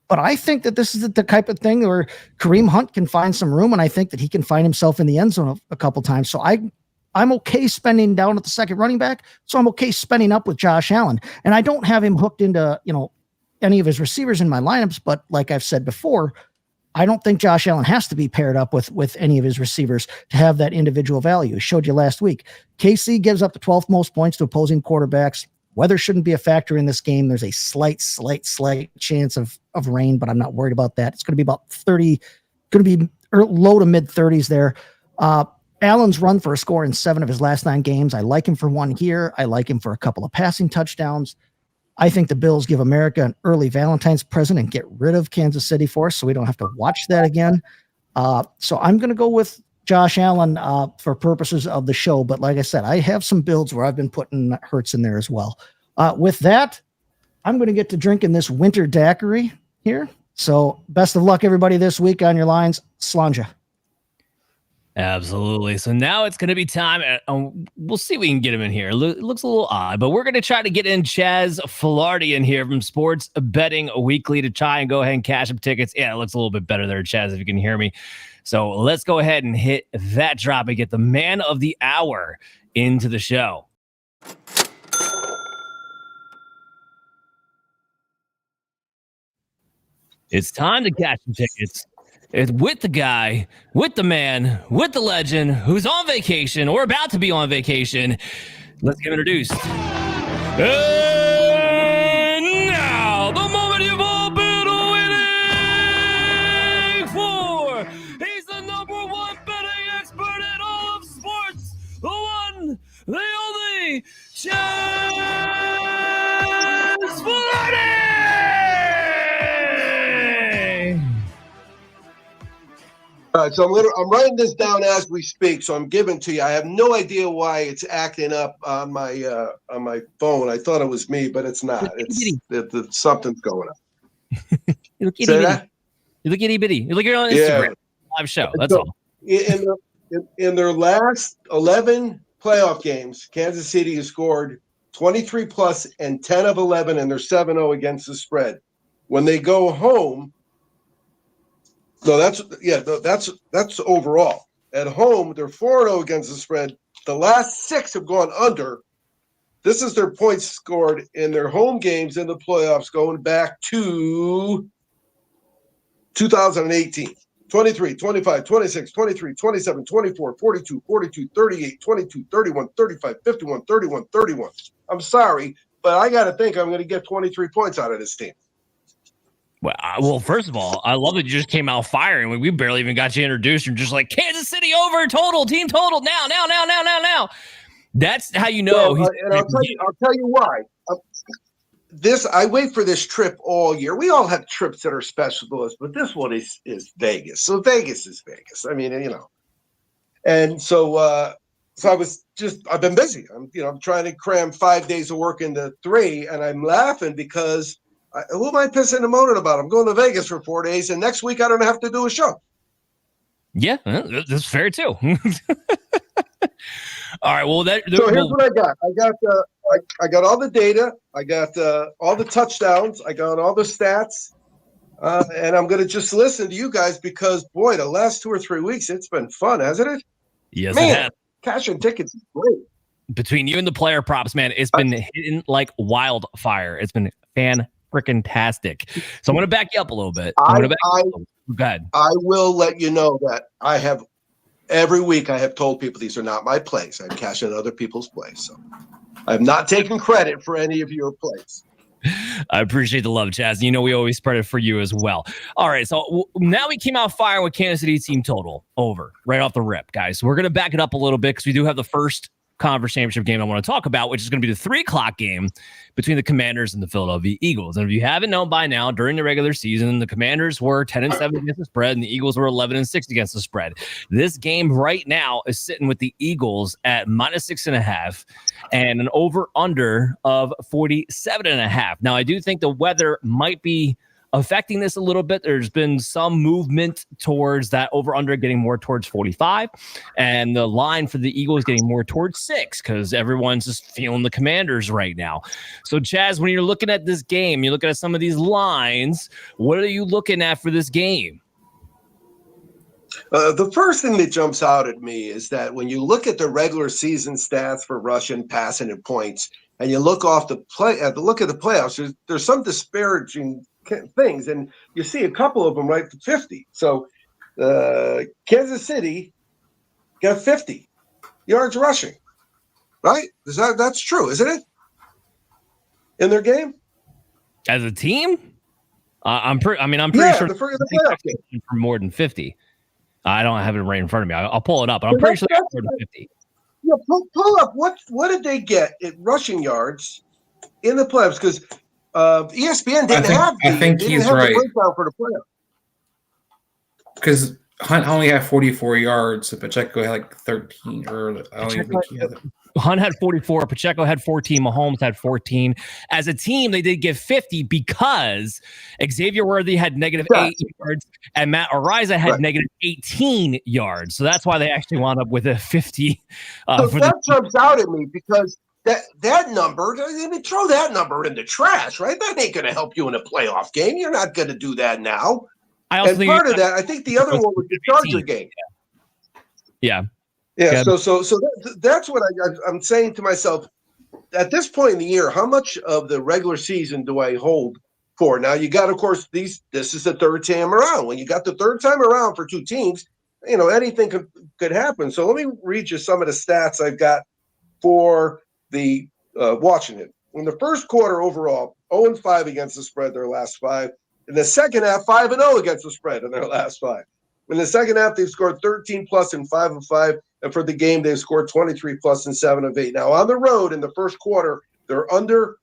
Speaker 3: But I think that this is the type of thing where Kareem Hunt can find some room, and I think that he can find himself in the end zone a couple times. So I'm okay spending down at the second running back, so I'm okay spending up with Josh Allen. And I don't have him hooked into, any of his receivers in my lineups, but like I've said before, I don't think Josh Allen has to be paired up with any of his receivers to have that individual value. I showed you last week. KC gives up the 12th most points to opposing quarterbacks. Weather shouldn't be a factor in this game. There's a slight chance of rain, but I'm not worried about that. It's going to be about 30, going to be low to mid 30s there. Allen's run for a score in 7 of his last 9 games. I like him for 1 here. I like him for a couple of passing touchdowns. I think the Bills give America an early Valentine's present and get rid of Kansas City for us so we don't have to watch that again. So I'm going to go with Josh Allen for purposes of the show. But like I said, I have some builds where I've been putting Hurts in there as well. With that, I'm going to get to drinking this winter daiquiri here. So best of luck, everybody, this week on your lines. Slanja.
Speaker 2: Absolutely. So now it's going to be time. We'll see if we can get him in here. It looks a little odd, but we're going to try to get in Chaz Filardi in here from Sports Betting Weekly to try and go ahead and cash up tickets. Yeah, it looks a little bit better there, Chaz, if you can hear me. So let's go ahead and hit that drop and get the man of the hour into the show. It's time to cash some tickets. It's with the guy, with the man, with the legend who's on vacation or about to be on vacation. Let's get introduced. And now, the moment you've all been waiting for. He's the #1 betting expert in all of sports. The one, the only, Chaz Filardi!
Speaker 6: All right, so I'm writing this down as we speak, so I'm giving to you. I have no idea why it's acting up on my phone. I thought it was me, but it's not. It's something's going on.
Speaker 2: You look itty bitty. You look itty bitty. You look on Instagram live show. That's so, all.
Speaker 6: In their last 11 playoff games, Kansas City has scored 23 plus and 10 of 11, and they're 7-0 against the spread. When they go home. So that's overall. At home, they're 4-0 against the spread. The last 6 have gone under. This is their points scored in their home games in the playoffs going back to 2018. 23, 25, 26, 23, 27, 24, 42, 42, 38, 22, 31, 35, 51, 31, 31. I'm sorry, but I got to think I'm going to get 23 points out of this team.
Speaker 2: Well, first of all, I love that you just came out firing. We barely even got you introduced. You're just like, Kansas City over total, team total, now. That's how you know.
Speaker 6: Well, and I'll tell you why. I wait for this trip all year. We all have trips that are special to us, but this one is Vegas. So Vegas is Vegas. I mean, and so I've been busy. I'm trying to cram 5 days of work into 3, and I'm laughing because who am I pissing and moaning about? I'm going to Vegas for 4 days, and next week I don't have to do a show.
Speaker 2: Yeah, that's fair too. All right. Well,
Speaker 6: so here's what I got. I got all the data. I got all the touchdowns. I got all the stats, and I'm going to just listen to you guys because, boy, the last 2 or 3 weeks it's been fun, hasn't it?
Speaker 2: Yes,
Speaker 6: man,
Speaker 2: it has.
Speaker 6: Cashing tickets is great.
Speaker 2: Between you and the player props, man, it's been hitting like wildfire. It's been fan-freaking-tastic. So I'm going to back you up a little bit. Go ahead.
Speaker 6: I will let you know that I have every week I have told people these are not my plays. I'm cashing other people's plays. So I'm not taking credit for any of your plays.
Speaker 2: I appreciate the love, Chaz. You know we always spread it for you as well. All right, so now we came out firing with Kansas City team total over right off the rip, guys. We're going to back it up a little bit because we do have the first conference championship game I want to talk about, which is going to be the 3:00 game between the Commanders and the Philadelphia Eagles. And if you haven't known by now, during the regular season, the Commanders were 10-7 against the spread, and the Eagles were 11-6 against the spread. This game right now is sitting with the Eagles at -6.5 and an over/under of 47.5. Now, I do think the weather might be affecting this a little bit. There's been some movement towards that over/under getting more towards 45, and the line for the Eagles getting more towards 6 because everyone's just feeling the Commanders right now. So, Chaz, when you're looking at this game, you're looking at some of these lines. What are you looking at for this game?
Speaker 6: The first thing that jumps out at me is that when you look at the regular season stats for rushing, passing, and points, and you look at the playoffs, there's some disparaging things, and you see a couple of them right to 50. So Kansas City got 50 yards rushing, right? That's true, isn't it? In their game
Speaker 2: as a team, I'm pretty sure
Speaker 6: the playoff game
Speaker 2: for more than 50. I don't have it right in front of me. I'll pull it up, but I'm pretty sure they got more than 50.
Speaker 6: Yeah, pull up what did they get at rushing yards in the playoffs? Because ESPN didn't have.
Speaker 4: I think he's right.
Speaker 6: The breakdown for the playoffs.
Speaker 4: Because Hunt only had 44 yards, so Pacheco had like 13. Or I don't even think he had it.
Speaker 2: Hunt had 44. Pacheco had 14. Mahomes had 14. As a team, they did get 50 because Xavier Worthy had -8 yards and Matt Ariza had -18 yards. So that's why they actually wound up with a 50.
Speaker 6: So that jumps out at me because that number, I mean, throw that number in the trash, right? That ain't going to help you in a playoff game. You're not going to do that now. And part of that, I think the other one was the Charger game.
Speaker 2: Yeah.
Speaker 6: So that's what I'm saying to myself. At this point in the year, how much of the regular season do I hold for? Now, you got, of course, this is the third time around. When you got the third time around for two teams, anything could happen. So let me read you some of the stats I've got for the Washington. In the first quarter overall, 0-5 against the spread their last 5. In the second half, 5-0 against the spread in their last 5. In the second half, they've scored 13 plus and 5 of 5. And for the game, they've scored 23 plus and 7 of 8. Now, on the road in the first quarter, they're under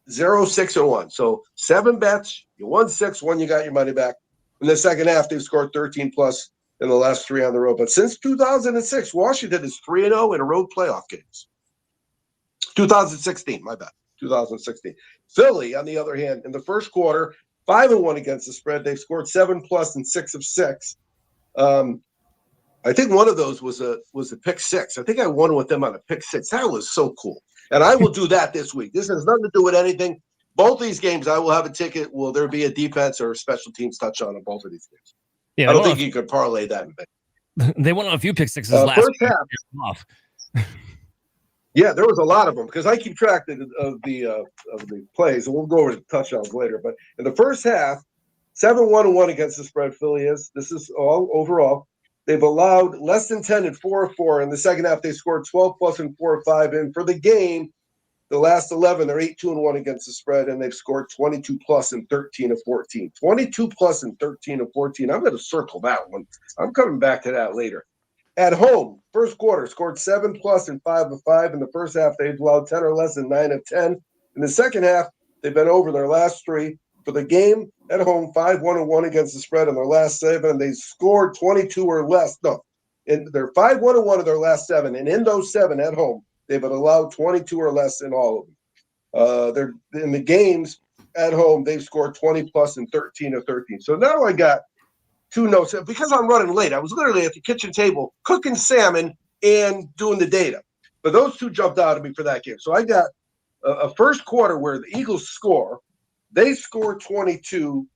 Speaker 6: 0-6-1. So 7 bets, you won 6, 1, you got your money back. In the second half, they've scored 13 plus in the last 3 on the road. But since 2006, Washington is 3-0 in road playoff games. 2016, my bad. 2016. Philly, on the other hand, in the first quarter, 5-1 against the spread. They've scored 7 plus and 6 of 6. I think one of those was a pick 6. I think I won with them on a pick 6. That was so cool. And I will do that this week. This has nothing to do with anything. Both these games, I will have a ticket. Will there be a defense or a special teams touchdown on both of these games?
Speaker 2: Yeah,
Speaker 6: I don't think you could parlay that.
Speaker 2: They won on a few pick 6s last
Speaker 6: first half. Yeah, there was a lot of them because I keep track of the plays, and we'll go over the touchdowns later. But in the first half, 7-1-1 against the spread. Philly is. This is all overall. They've allowed less than 10 and 4 of 4. In the second half, they scored 12 plus and 4 of 5. And for the game, the last 11, they're 8-2-1 against the spread, and they've scored 22 plus and 13 of 14. 22 plus and 13 of 14. I'm going to circle that one. I'm coming back to that later. At home, first quarter, scored 7 plus and 5 of 5. In the first half, they've allowed 10 or less and 9 of 10. In the second half, they've been over their last 3. For the game at home, 5-1-1 against the spread in their last 7. They scored 22 or less. No, they're 5-1-1 in their last 7. And in those 7 at home, they've allowed 22 or less in all of them. They're in the games at home, they've scored 20 plus and 13 of 13. So now I got 2 notes. Because I'm running late, I was literally at the kitchen table cooking salmon and doing the data. But those 2 jumped out at me for that game. So I got a first quarter where the Eagles score. They score 22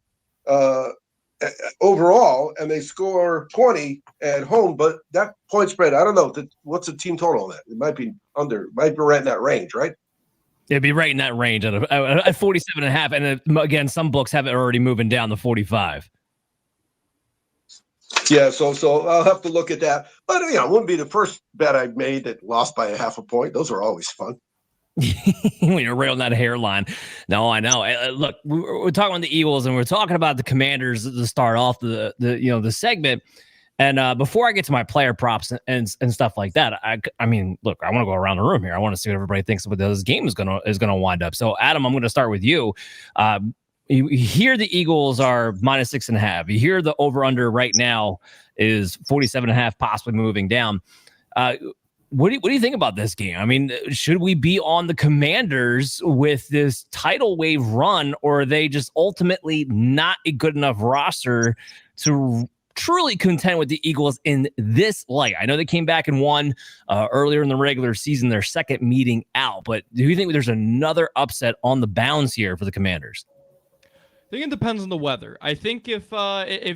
Speaker 6: overall, and they score 20 at home. But that point spread, I don't know. What's the team total on that? It might be right in that range, right?
Speaker 2: It'd be right in that range at 47.5. And again, some books have it already moving down to 45.
Speaker 6: Yeah, so I'll have to look at that. But, it wouldn't be the first bet I made that lost by a half a point. Those are always fun.
Speaker 2: When you're right on that hairline. No, I know. Look, we're talking about the Eagles, and we're talking about the Commanders to start off the segment. And before I get to my player props and stuff like that, I mean, look, I want to go around the room here. I want to see what everybody thinks of what this game is gonna wind up. So, Adam, I'm going to start with you. You hear the Eagles are -6.5. You hear the over/under right now is 47.5, possibly moving down. What do you think about this game? I mean, should we be on the Commanders with this tidal wave run, or are they just ultimately not a good enough roster to truly contend with the Eagles in this light? I know they came back and won earlier in the regular season, their second meeting out, but do you think there's another upset on the bounds here for the Commanders?
Speaker 5: I think it depends on the weather. I think if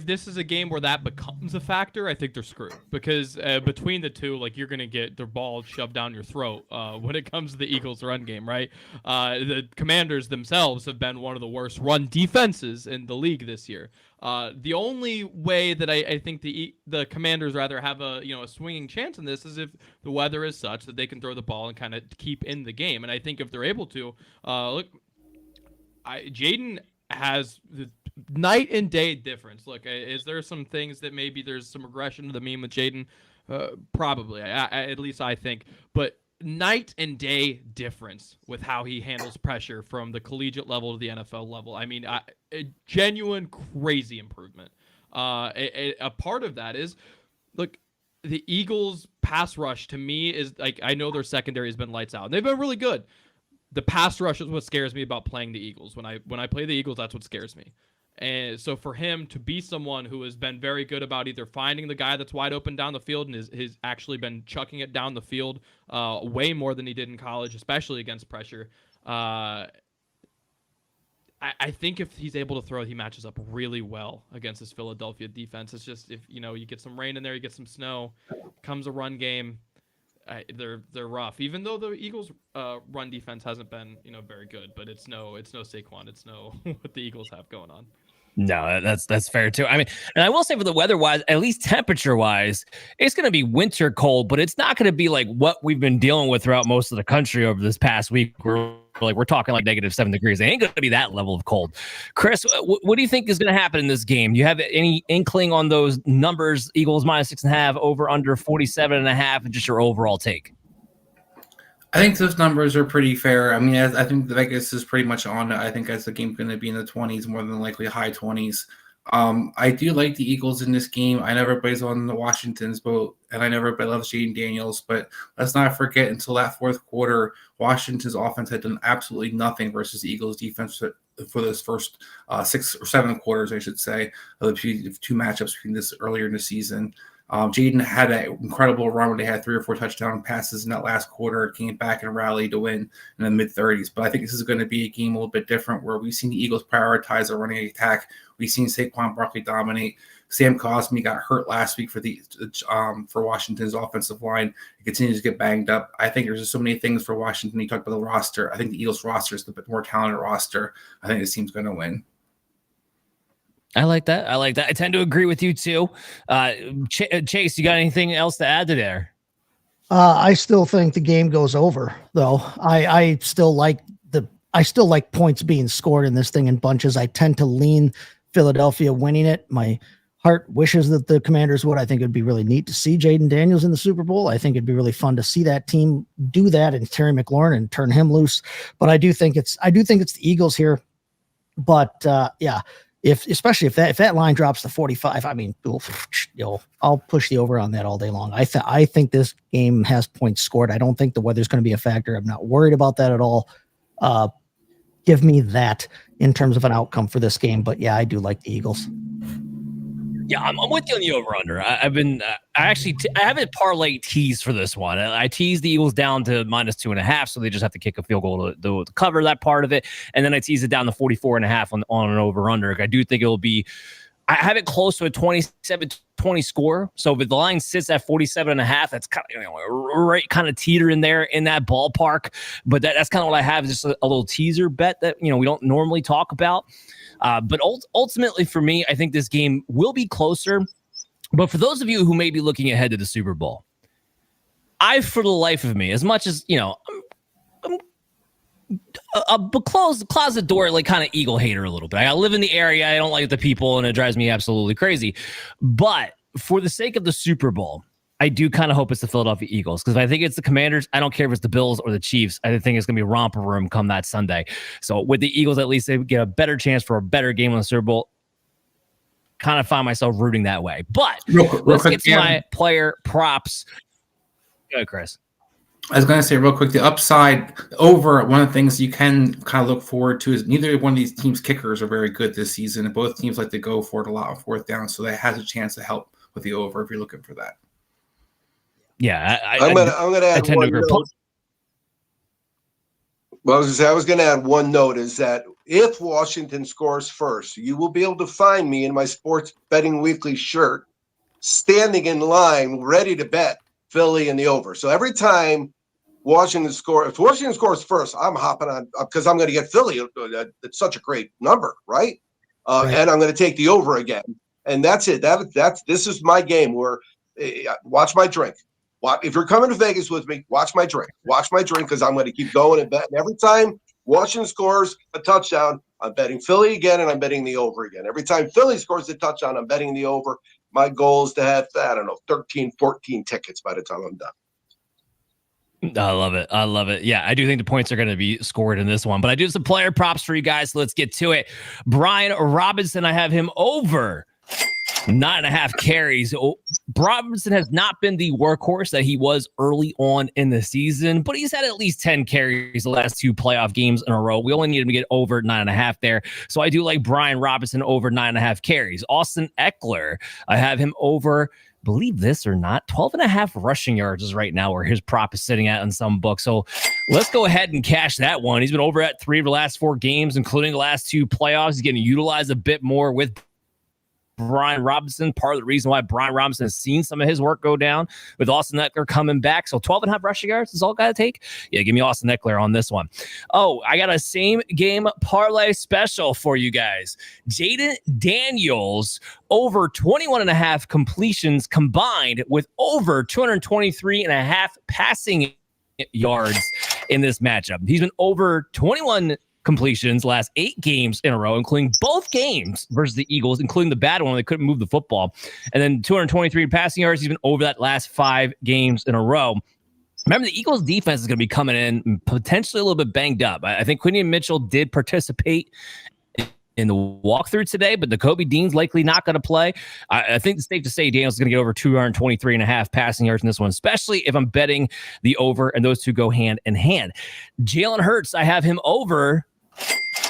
Speaker 5: this is a game where that becomes a factor, I think they're screwed, because between the two, like, you're gonna get their ball shoved down your throat when it comes to the Eagles' run game, right? The Commanders themselves have been one of the worst run defenses in the league this year. The only way that I think the Commanders rather have a swinging chance in this is if the weather is such that they can throw the ball and kind of keep in the game. And I think if they're able to, Jaden has the night and day difference. Look, is there some things that maybe there's some regression to the mean with Jaden? Probably, at least I think. But night and day difference with how he handles pressure from the collegiate level to the NFL level. I mean, a genuine crazy improvement. A part of that is, look, the Eagles' pass rush to me is like, I know their secondary has been lights out, and they've been really good. The pass rush is what scares me about playing the Eagles. When I play the Eagles, that's what scares me. And so for him to be someone who has been very good about either finding the guy that's wide open down the field and has actually been chucking it down the field way more than he did in college, especially against pressure. I think if he's able to throw, he matches up really well against this Philadelphia defense. It's just, if you get some rain in there, you get some snow, comes a run game. They're rough, even though the Eagles' run defense hasn't been very good. But it's no Saquon, it's no what the Eagles have going on.
Speaker 2: No, that's fair too. I mean, and I will say for the weather wise, at least temperature wise, it's going to be winter cold, but it's not going to be like what we've been dealing with throughout most of the country over this past week. We're talking like -7 degrees. It ain't going to be that level of cold. Chris, what do you think is going to happen in this game? Do you have any inkling on those numbers? Eagles -6.5, over under 47.5, and just your overall take?
Speaker 4: I think those numbers are pretty fair. I mean, I think the Vegas is pretty much on it. I think as the game's going to be in the 20s, more than likely high 20s. I do like the Eagles in this game. I know everybody's on the Washington's boat, and I know everybody loves Jaden Daniels, but let's not forget, until that fourth quarter, Washington's offense had done absolutely nothing versus the Eagles' defense for those first 6 or 7 quarters, I should say, of the two matchups between this earlier in the season. Jaden had an incredible run where they had 3 or 4 touchdown passes in that last quarter, came back and rallied to win in the mid-30s. But I think this is going to be a game a little bit different, where we've seen the Eagles prioritize a running attack. We've seen Saquon Barkley dominate. Sam Cosmi got hurt last week for Washington's offensive line. It continues to get banged up. I think there's just so many things for Washington. You talked about the roster. I think the Eagles roster is the bit more talented roster. I think this team's going to win.
Speaker 2: I like that. I tend to agree with you too. Chase, you got anything else to add to there?
Speaker 3: I still think the game goes over, though. I still like points being scored in this thing in bunches. I tend to lean Philadelphia winning it. My heart wishes that the Commanders would. I think it'd be really neat to see Jaden Daniels in the Super Bowl. I think it'd be really fun to see that team do that and Terry McLaurin and turn him loose. But I do think it's the Eagles here. But yeah, especially if that line drops to 45, I mean, I'll push the over on that all day long. I think this game has points scored. I don't think the weather's going to be a factor. I'm not worried about that at all. Give me that in terms of an outcome for this game. But yeah, I do like the Eagles.
Speaker 2: Yeah, I'm with you on the over-under. I haven't parlay teased for this one. I teased the Eagles down to -2.5, so they just have to kick a field goal to cover that part of it. And then I teased it down to 44.5 on an over-under. I do think it will be – I have it close to a 27-20 score. So if the line sits at 47.5, that's kind of right kind of teeter in there in that ballpark. But that's kind of what I have, just a little teaser bet that we don't normally talk about. But ultimately for me, I think this game will be closer. But for those of you who may be looking ahead to the Super Bowl, for the life of me, as much as, I'm a closet door, like kind of Eagle hater a little bit. I live in the area. I don't like the people and it drives me absolutely crazy. But for the sake of the Super Bowl, I do kind of hope it's the Philadelphia Eagles, because if I think it's the Commanders, I don't care if it's the Bills or the Chiefs. I think it's going to be romper room come that Sunday. So with the Eagles, at least they get a better chance for a better game on the Super Bowl. Kind of find myself rooting that way. But let's get to my player props. Go ahead, Chris.
Speaker 4: I was going to say real quick, the upside over, one of the things you can kind of look forward to is neither one of these teams' kickers are very good this season, and both teams like to go for it a lot on fourth down, so that has a chance to help with the over if you're looking for that.
Speaker 2: Yeah,
Speaker 6: I'm gonna add one note. Well, I was going to add one note is that if Washington scores first, you will be able to find me in my Sports Betting Weekly shirt, standing in line, ready to bet Philly and the over. So every time if Washington scores first, I'm hopping on because I'm going to get Philly. It's such a great number, right? Right. And I'm going to take the over again, and that's it. This is my game. Where watch my drink. If you're coming to Vegas with me, watch my drink. Watch my drink, because I'm going to keep going and betting. Every time Washington scores a touchdown, I'm betting Philly again, and I'm betting the over again. Every time Philly scores a touchdown, I'm betting the over. My goal is to have, 13, 14 tickets by the time I'm done.
Speaker 2: I love it. Yeah, I do think the points are going to be scored in this one. But I do have some player props for you guys, so let's get to it. Brian Robinson, I have him over 9.5 carries. Robinson has not been the workhorse that he was early on in the season, but he's had at least 10 carries the last 2 playoff games in a row. We only need him to get over 9.5 there. So I do like Brian Robinson over 9.5 carries. Austin Eckler, I have him over, believe this or not, 12.5 rushing yards is right now where his prop is sitting at in some books. So let's go ahead and cash that one. He's been over at 3 of the last 4 games, including the last 2 playoffs. He's getting utilized a bit more with Brian Robinson. Part of the reason why Brian Robinson has seen some of his work go down with Austin Eckler coming back. So 12.5 rushing yards is all got to take. Yeah, give me Austin Eckler on this one. Oh, I got a same game parlay special for you guys. Jaden Daniels over 21.5 completions combined with over 223.5 passing yards in this matchup. He's been over 21 completions last 8 games in a row, including both games versus the Eagles, including the bad one when they couldn't move the football. And then 223 passing yards. He's been over that last 5 games in a row. Remember, the Eagles defense is going to be coming in potentially a little bit banged up. I think Quinion Mitchell did participate in the walkthrough today, but Nakobe Dean's likely not going to play. I think it's safe to say Daniels is going to get over 223.5 passing yards in this one, especially if I'm betting the over, and those two go hand in hand. Jalen Hurts, I have him over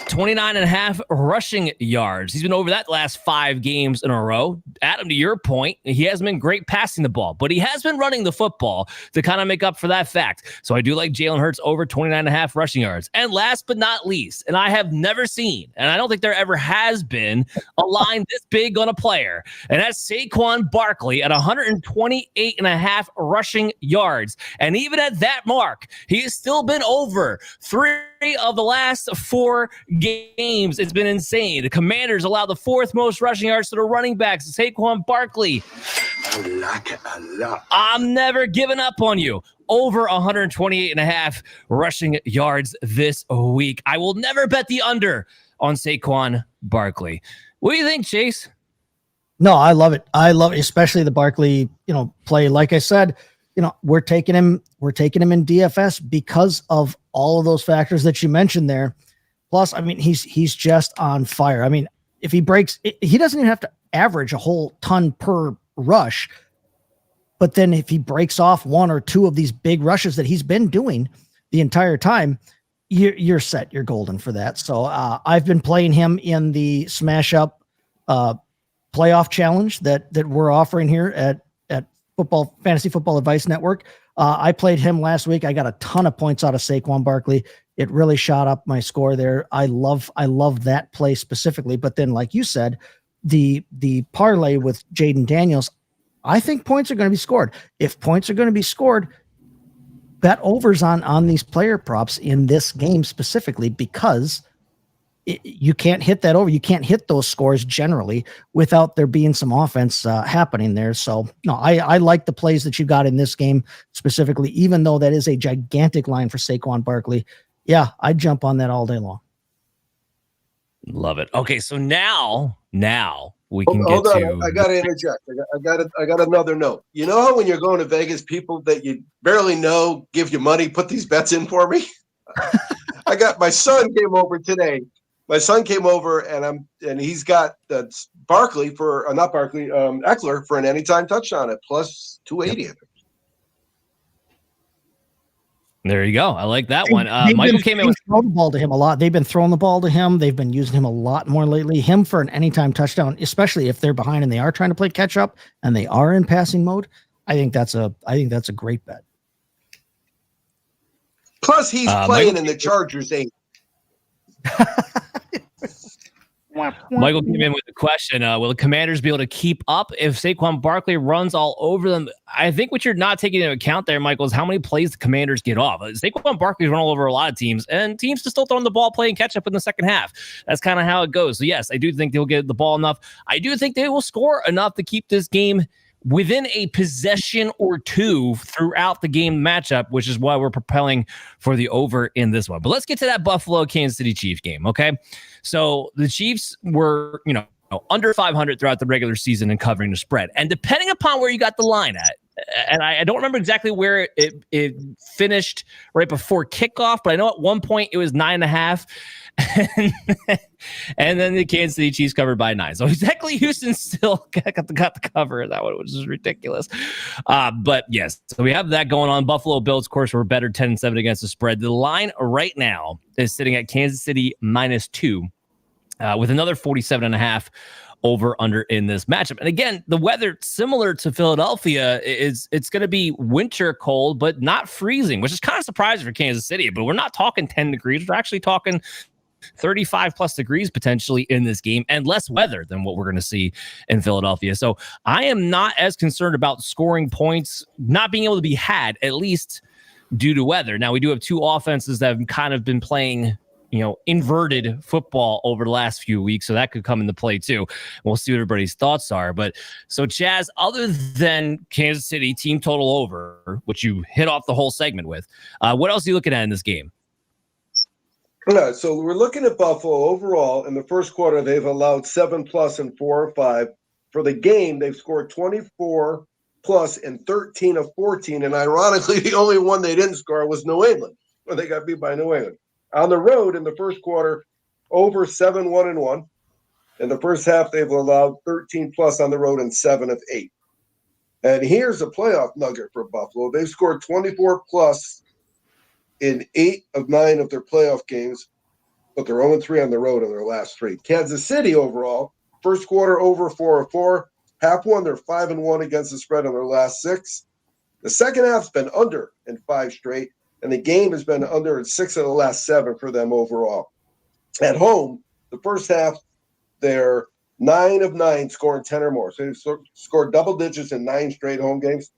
Speaker 2: 29.5 rushing yards. He's been over that last 5 games in a row. Adam, to your point, he hasn't been great passing the ball, but he has been running the football to kind of make up for that fact. So I do like Jalen Hurts over 29.5 rushing yards. And last but not least, and I have never seen, and I don't think there ever has been, a line this big on a player, and that's Saquon Barkley at 128.5 rushing yards. And even at that mark, he has still been over 3 of the last 4 games. It's been insane. The Commanders allow the 4th most rushing yards to the running backs, Saquon Barkley.
Speaker 7: I like it a lot.
Speaker 2: I'm never giving up on you. Over 128.5 rushing yards this week. I will never bet the under on Saquon Barkley. What do you think, Chase?
Speaker 3: No, I love it. I love it, especially the Barkley, play. Like I said, we're taking him in DFS because of all of those factors that you mentioned there. Plus, I mean, he's just on fire. I mean, if he breaks, he doesn't even have to average a whole ton per rush. But then if he breaks off 1 or 2 of these big rushes that he's been doing the entire time, you're set. You're golden for that. So I've been playing him in the Smash Up playoff challenge that we're offering here at Fantasy Football Advice Network. I played him last week. I got a ton of points out of Saquon Barkley. It really shot up my score there. I love that play specifically. But then, like you said, the parlay with Jaden Daniels, I think points are going to be scored. If points are going to be scored, bet overs on these player props in this game specifically, because you can't hit that over. You can't hit those scores generally without there being some offense happening there. So no, I like the plays that you got in this game specifically, even though that is a gigantic line for Saquon Barkley. Yeah, I'd jump on that all day long.
Speaker 2: Love it. Okay, so now we can
Speaker 6: Hold
Speaker 2: get
Speaker 6: on.
Speaker 2: to.
Speaker 6: I got to interject. I got another note. You know how when you're going to Vegas, people that you barely know give you money, put these bets in for me? My son came over today. My son came over and he's got Eckler for an anytime touchdown at plus 280.
Speaker 2: Yep. There you go. I like that one. Michael came in with
Speaker 3: throwing the ball to him a lot. They've been throwing the ball to him. They've been using him a lot more lately. Him for an anytime touchdown, especially if they're behind and they are trying to play catch up and they are in passing mode. I think that's a great bet.
Speaker 6: Plus, he's playing in the Chargers 8.
Speaker 2: Michael came in with a question. Will the Commanders be able to keep up if Saquon Barkley runs all over them? I think what you're not taking into account there, Michael, is how many plays the Commanders get off. Saquon Barkley's run all over a lot of teams, and teams are still throwing the ball, playing catch up in the second half. That's kind of how it goes. So, yes, I do think they'll get the ball enough. I do think they will score enough to keep this game within a possession or two throughout the game matchup, which is why we're propelling for the over in this one. But let's get to that Buffalo-Kansas City Chiefs game, okay? So the Chiefs were, under 500 throughout the regular season and covering the spread. And depending upon where you got the line at, and I don't remember exactly where it finished right before kickoff, but I know at one point it was 9.5. And then the Kansas City Chiefs covered by 9. So exactly, Houston still got the cover in that one, which is ridiculous. But yes, so we have that going on. Buffalo Bills, of course, were better 10-7 against the spread. The line right now is sitting at Kansas City -2, with another 47.5 over under in this matchup. And again, the weather similar to Philadelphia it's going to be winter cold, but not freezing, which is kind of surprising for Kansas City. But we're not talking 10 degrees. We're actually talking 35 plus degrees potentially in this game, and less weather than what we're going to see in Philadelphia. So I am not as concerned about scoring points not being able to be had, at least due to weather. Now, we do have two offenses that have kind of been playing inverted football over the last few weeks. So that could come into play too. We'll see what everybody's thoughts are. But so Chaz, other than Kansas City team total over, which you hit off the whole segment with, what else are you looking at in this game?
Speaker 6: Yeah, so we're looking at Buffalo overall. In the first quarter, they've allowed 7+ and 4 or 5. For the game, they've scored 24+ and 13 of 14. And ironically, the only one they didn't score was New England, where they got beat by New England. On the road in the first quarter, over 7-1-1. In the first half, they've allowed 13+ on the road and 7 of 8. And here's a playoff nugget for Buffalo. They've scored 24+ in 8 of 9 of their playoff games, but they're 0-3 on the road in their last 3. Kansas City overall, first quarter over 4 of 4. Half one, they're 5-1 against the spread on their last 6. The second half's been under in 5 straight. And the game has been under in 6 of the last 7 for them overall. At home, the first half, they're 9 of 9 scoring 10 or more. So they've scored double digits in 9 straight home games.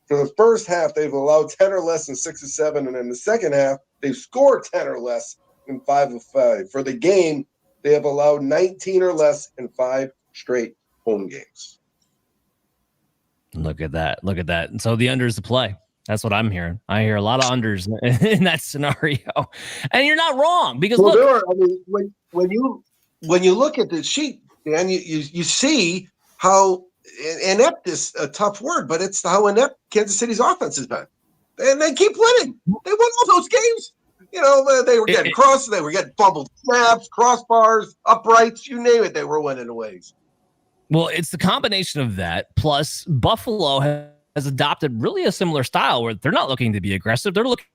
Speaker 6: For the first half, they've allowed 10 or less in 6 of 7. And in the second half, they've scored 10 or less in 5 of 5. For the game, they have allowed 19 or less in 5 straight home games.
Speaker 2: Look at that. Look at that. And so the under is the play. That's what I'm hearing. I hear a lot of unders in that scenario. And you're not wrong because look.
Speaker 6: There are, I mean, when you look at the sheet, Dan, you see how inept is a tough word, but it's how inept Kansas City's offense has been. And they keep winning. They won all those games. You know, they were getting crossed, they were getting fumbled snaps, crossbars, uprights, you name it, they were winning the ways.
Speaker 2: Well, it's the combination of that, plus Buffalo has adopted really a similar style where they're not looking to be aggressive. They're looking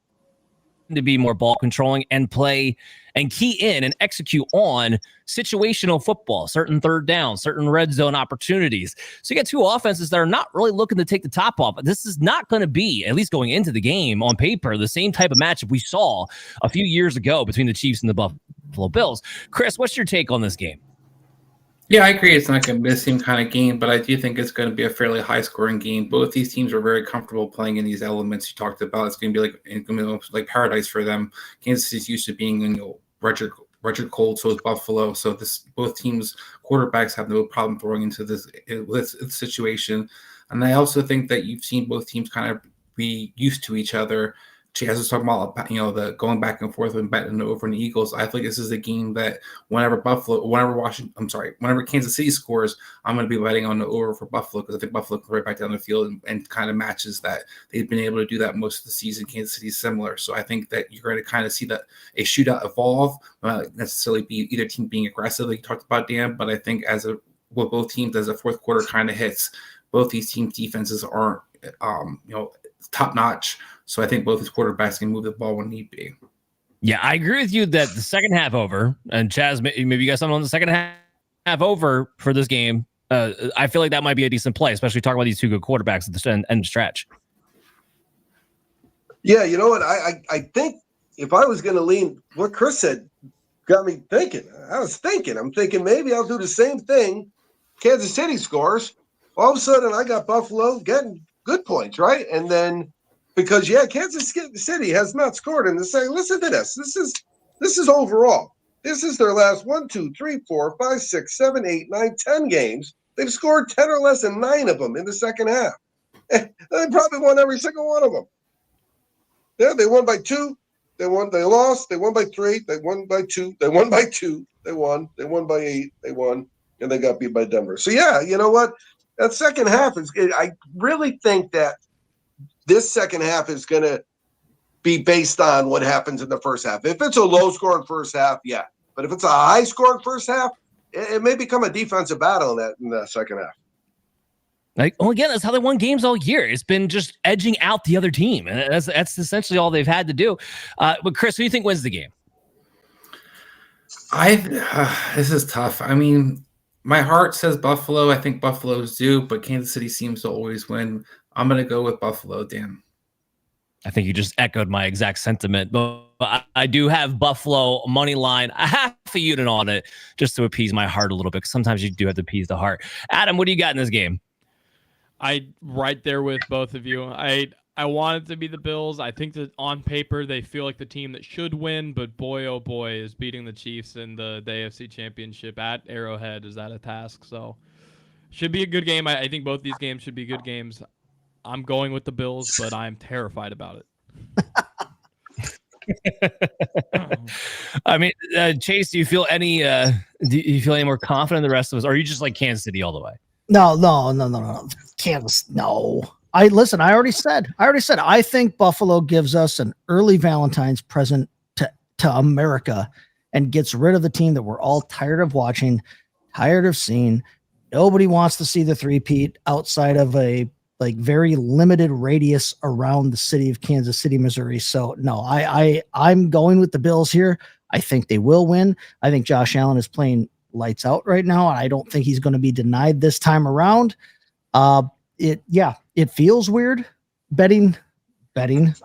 Speaker 2: to be more ball controlling and play and key in and execute on situational football, certain third down, certain red zone opportunities. So you got two offenses that are not really looking to take the top off. This is not going to be, at least going into the game on paper, the same type of matchup we saw a few years ago between the Chiefs and the Buffalo Bills. Chris, what's your take on this game?
Speaker 4: Yeah, I agree. It's not going to be the same kind of game, but I do think it's going to be a fairly high-scoring game. Both these teams are very comfortable playing in these elements you talked about. It's going to be like paradise for them. Kansas City's used to being Richard Cold, so is Buffalo. So both teams' quarterbacks have no problem throwing into this situation. And I also think that you've seen both teams kind of be used to each other. Chaz was talking about, the going back and forth and betting over the Eagles. I think this is a game that whenever Kansas City scores, I'm going to be betting on the over for Buffalo because I think Buffalo can right back down the field and kind of matches that. They've been able to do that most of the season. Kansas City is similar. So I think that you're going to kind of see that a shootout evolve, not necessarily be either team being aggressive like you talked about, Dan, but I think both teams, as the fourth quarter kind of hits, both these teams' defenses aren't, top notch. So I think both his quarterbacks can move the ball when need be.
Speaker 2: Yeah, I agree with you that the second half over, and Chaz, maybe you got something on the second half over for this game. I feel like that might be a decent play, especially talking about these two good quarterbacks at the end stretch.
Speaker 6: Yeah, you know what? I think if I was going to lean, what Chris said got me thinking. I'm thinking maybe I'll do the same thing. Kansas City scores. All of a sudden, I got Buffalo getting good points, right? And then because Kansas City has not scored, and they say, listen to this. This is overall. This is their last 1, 2, 3, 4, 5, 6, 7, 8, 9, 10 games. They've scored 10 or less in 9 of them in the second half. They probably won every single one of them. Yeah, they won by 2. They lost. They won by 3. They won by 2. They won by 2. They won by 8. They won, and they got beat by Denver. So yeah, you know what? That second half I really think that this second half is going to be based on what happens in the first half. If it's a low-scoring first half, yeah. But if it's a high-scoring first half, it may become a defensive battle in that second half.
Speaker 2: Again, that's how they won games all year. It's been just edging out the other team, and that's essentially all they've had to do. But Chris, who do you think wins the game?
Speaker 4: This is tough. I mean, my heart says Buffalo. I think Buffalo's due, but Kansas City seems to always win. I'm going to go with Buffalo, Dan.
Speaker 2: I think you just echoed my exact sentiment, but I do have Buffalo money line. I have a unit on it just to appease my heart a little bit, because sometimes you do have to appease the heart. Adam, what do you got in this game?
Speaker 5: Right there with both of you. I want it to be the Bills. I think that on paper they feel like the team that should win, but boy, oh boy, is beating the Chiefs in the AFC Championship at Arrowhead, is that a task? So should be a good game. I think both these games should be good games. I'm going with the Bills, but I'm terrified about it.
Speaker 2: I mean, Chase, do you feel any more confident in the rest of us, or are you just like Kansas City all the way?
Speaker 3: No. Kansas, no. I already said, I think Buffalo gives us an early Valentine's present to America and gets rid of the team that we're all tired of watching, tired of seeing. Nobody wants to see the three-peat outside of a very limited radius around the city of Kansas City, Missouri. So no, I'm going with the Bills here. I think they will win. I think Josh Allen is playing lights out right now. I don't think he's going to be denied this time around. It feels weird betting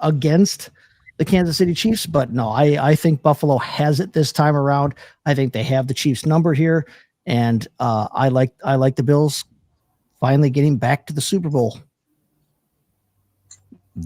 Speaker 3: against the Kansas City Chiefs, but no, I think Buffalo has it this time around. I think they have the Chiefs number here, and I like the Bills finally getting back to the Super Bowl.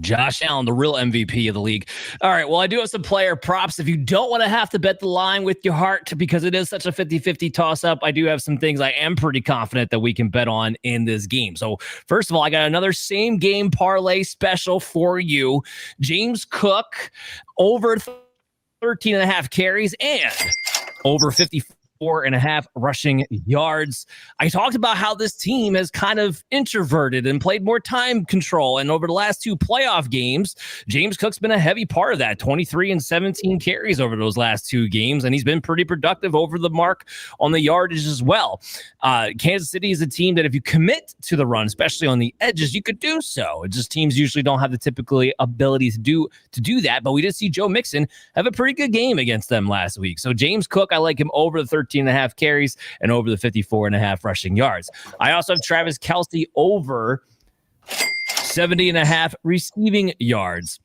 Speaker 2: Josh Allen, the real MVP of the league. All right, well, I do have some player props. If you don't want to have to bet the line with your heart because it is such a 50-50 toss-up, I do have some things I am pretty confident that we can bet on in this game. So first of all, I got another same game parlay special for you. James Cook over 13.5 carries and over 54.5 rushing yards. I talked about how this team has kind of introverted and played more time control. And over the last 2 playoff games, James Cook's been a heavy part of that. 23 and 17 carries over those last 2 games. And he's been pretty productive over the mark on the yardage as well. Kansas City is a team that if you commit to the run, especially on the edges, you could do so. It just teams usually don't have the typically ability to do that. But we did see Joe Mixon have a pretty good game against them last week. So James Cook, I like him over the 13.5 carries and over the 54.5 rushing yards. I also have Travis Kelce over 70.5 receiving yards.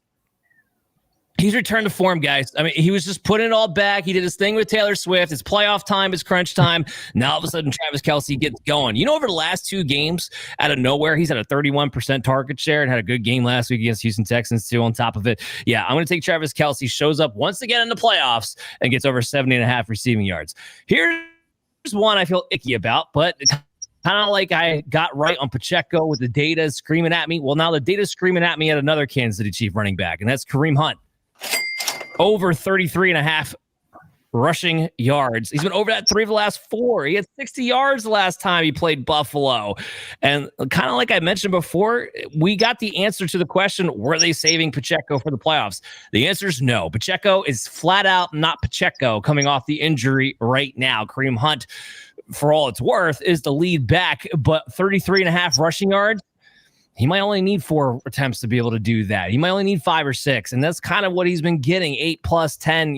Speaker 2: He's returned to form, guys. I mean, he was just putting it all back. He did his thing with Taylor Swift. It's playoff time. It's crunch time. Now, all of a sudden, Travis Kelce gets going. You know, over the last 2 games, out of nowhere, he's had a 31% target share and had a good game last week against Houston Texans, too, on top of it. Yeah, I'm going to take Travis Kelce, shows up once again in the playoffs, and gets over 70.5 receiving yards. Here's one I feel icky about, but kind of like I got right on Pacheco with the data screaming at me. Well, now the data's screaming at me at another Kansas City Chief running back, and that's Kareem Hunt. Over 33.5 rushing yards. He's been over that 3 of the last 4. He had 60 yards the last time he played Buffalo. And kind of like I mentioned before, we got the answer to the question, were they saving Pacheco for the playoffs? The answer is no. Pacheco is flat out not Pacheco coming off the injury right now. Kareem Hunt, for all it's worth, is the lead back, but 33.5 rushing yards. He might only need 4 attempts to be able to do that. He might only need 5 or 6. And that's kind of what he's been getting, 8 plus 10,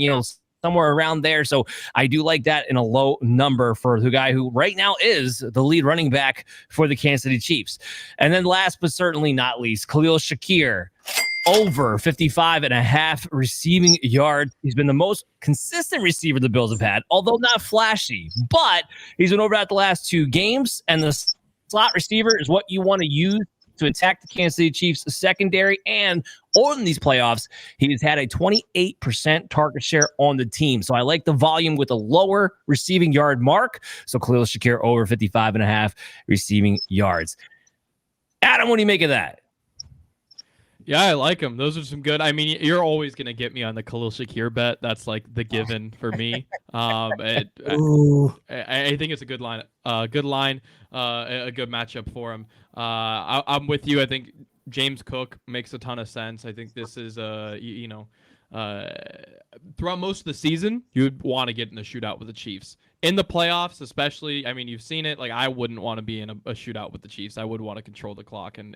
Speaker 2: somewhere around there. So I do like that in a low number for the guy who right now is the lead running back for the Kansas City Chiefs. And then last but certainly not least, Khalil Shakir, over 55.5 receiving yards. He's been the most consistent receiver the Bills have had, although not flashy. But he's been over at the last 2 games, and the slot receiver is what you want to use to attack the Kansas City Chiefs secondary. And on these playoffs, he has had a 28% target share on the team. So I like the volume with a lower receiving yard mark. So Khalil Shakir over 55.5 receiving yards. Adam, what do you make of that?
Speaker 5: Yeah, I like him. Those are some good. I mean, you're always going to get me on the Khalil Shakir bet. That's like the given for me. I think it's a good line. A good matchup for him. I'm with you. I think James Cook makes a ton of sense. I think this is throughout most of the season, you would want to get in a shootout with the Chiefs. In the playoffs, especially, I mean, you've seen it. Like, I wouldn't want to be in a shootout with the Chiefs. I would want to control the clock and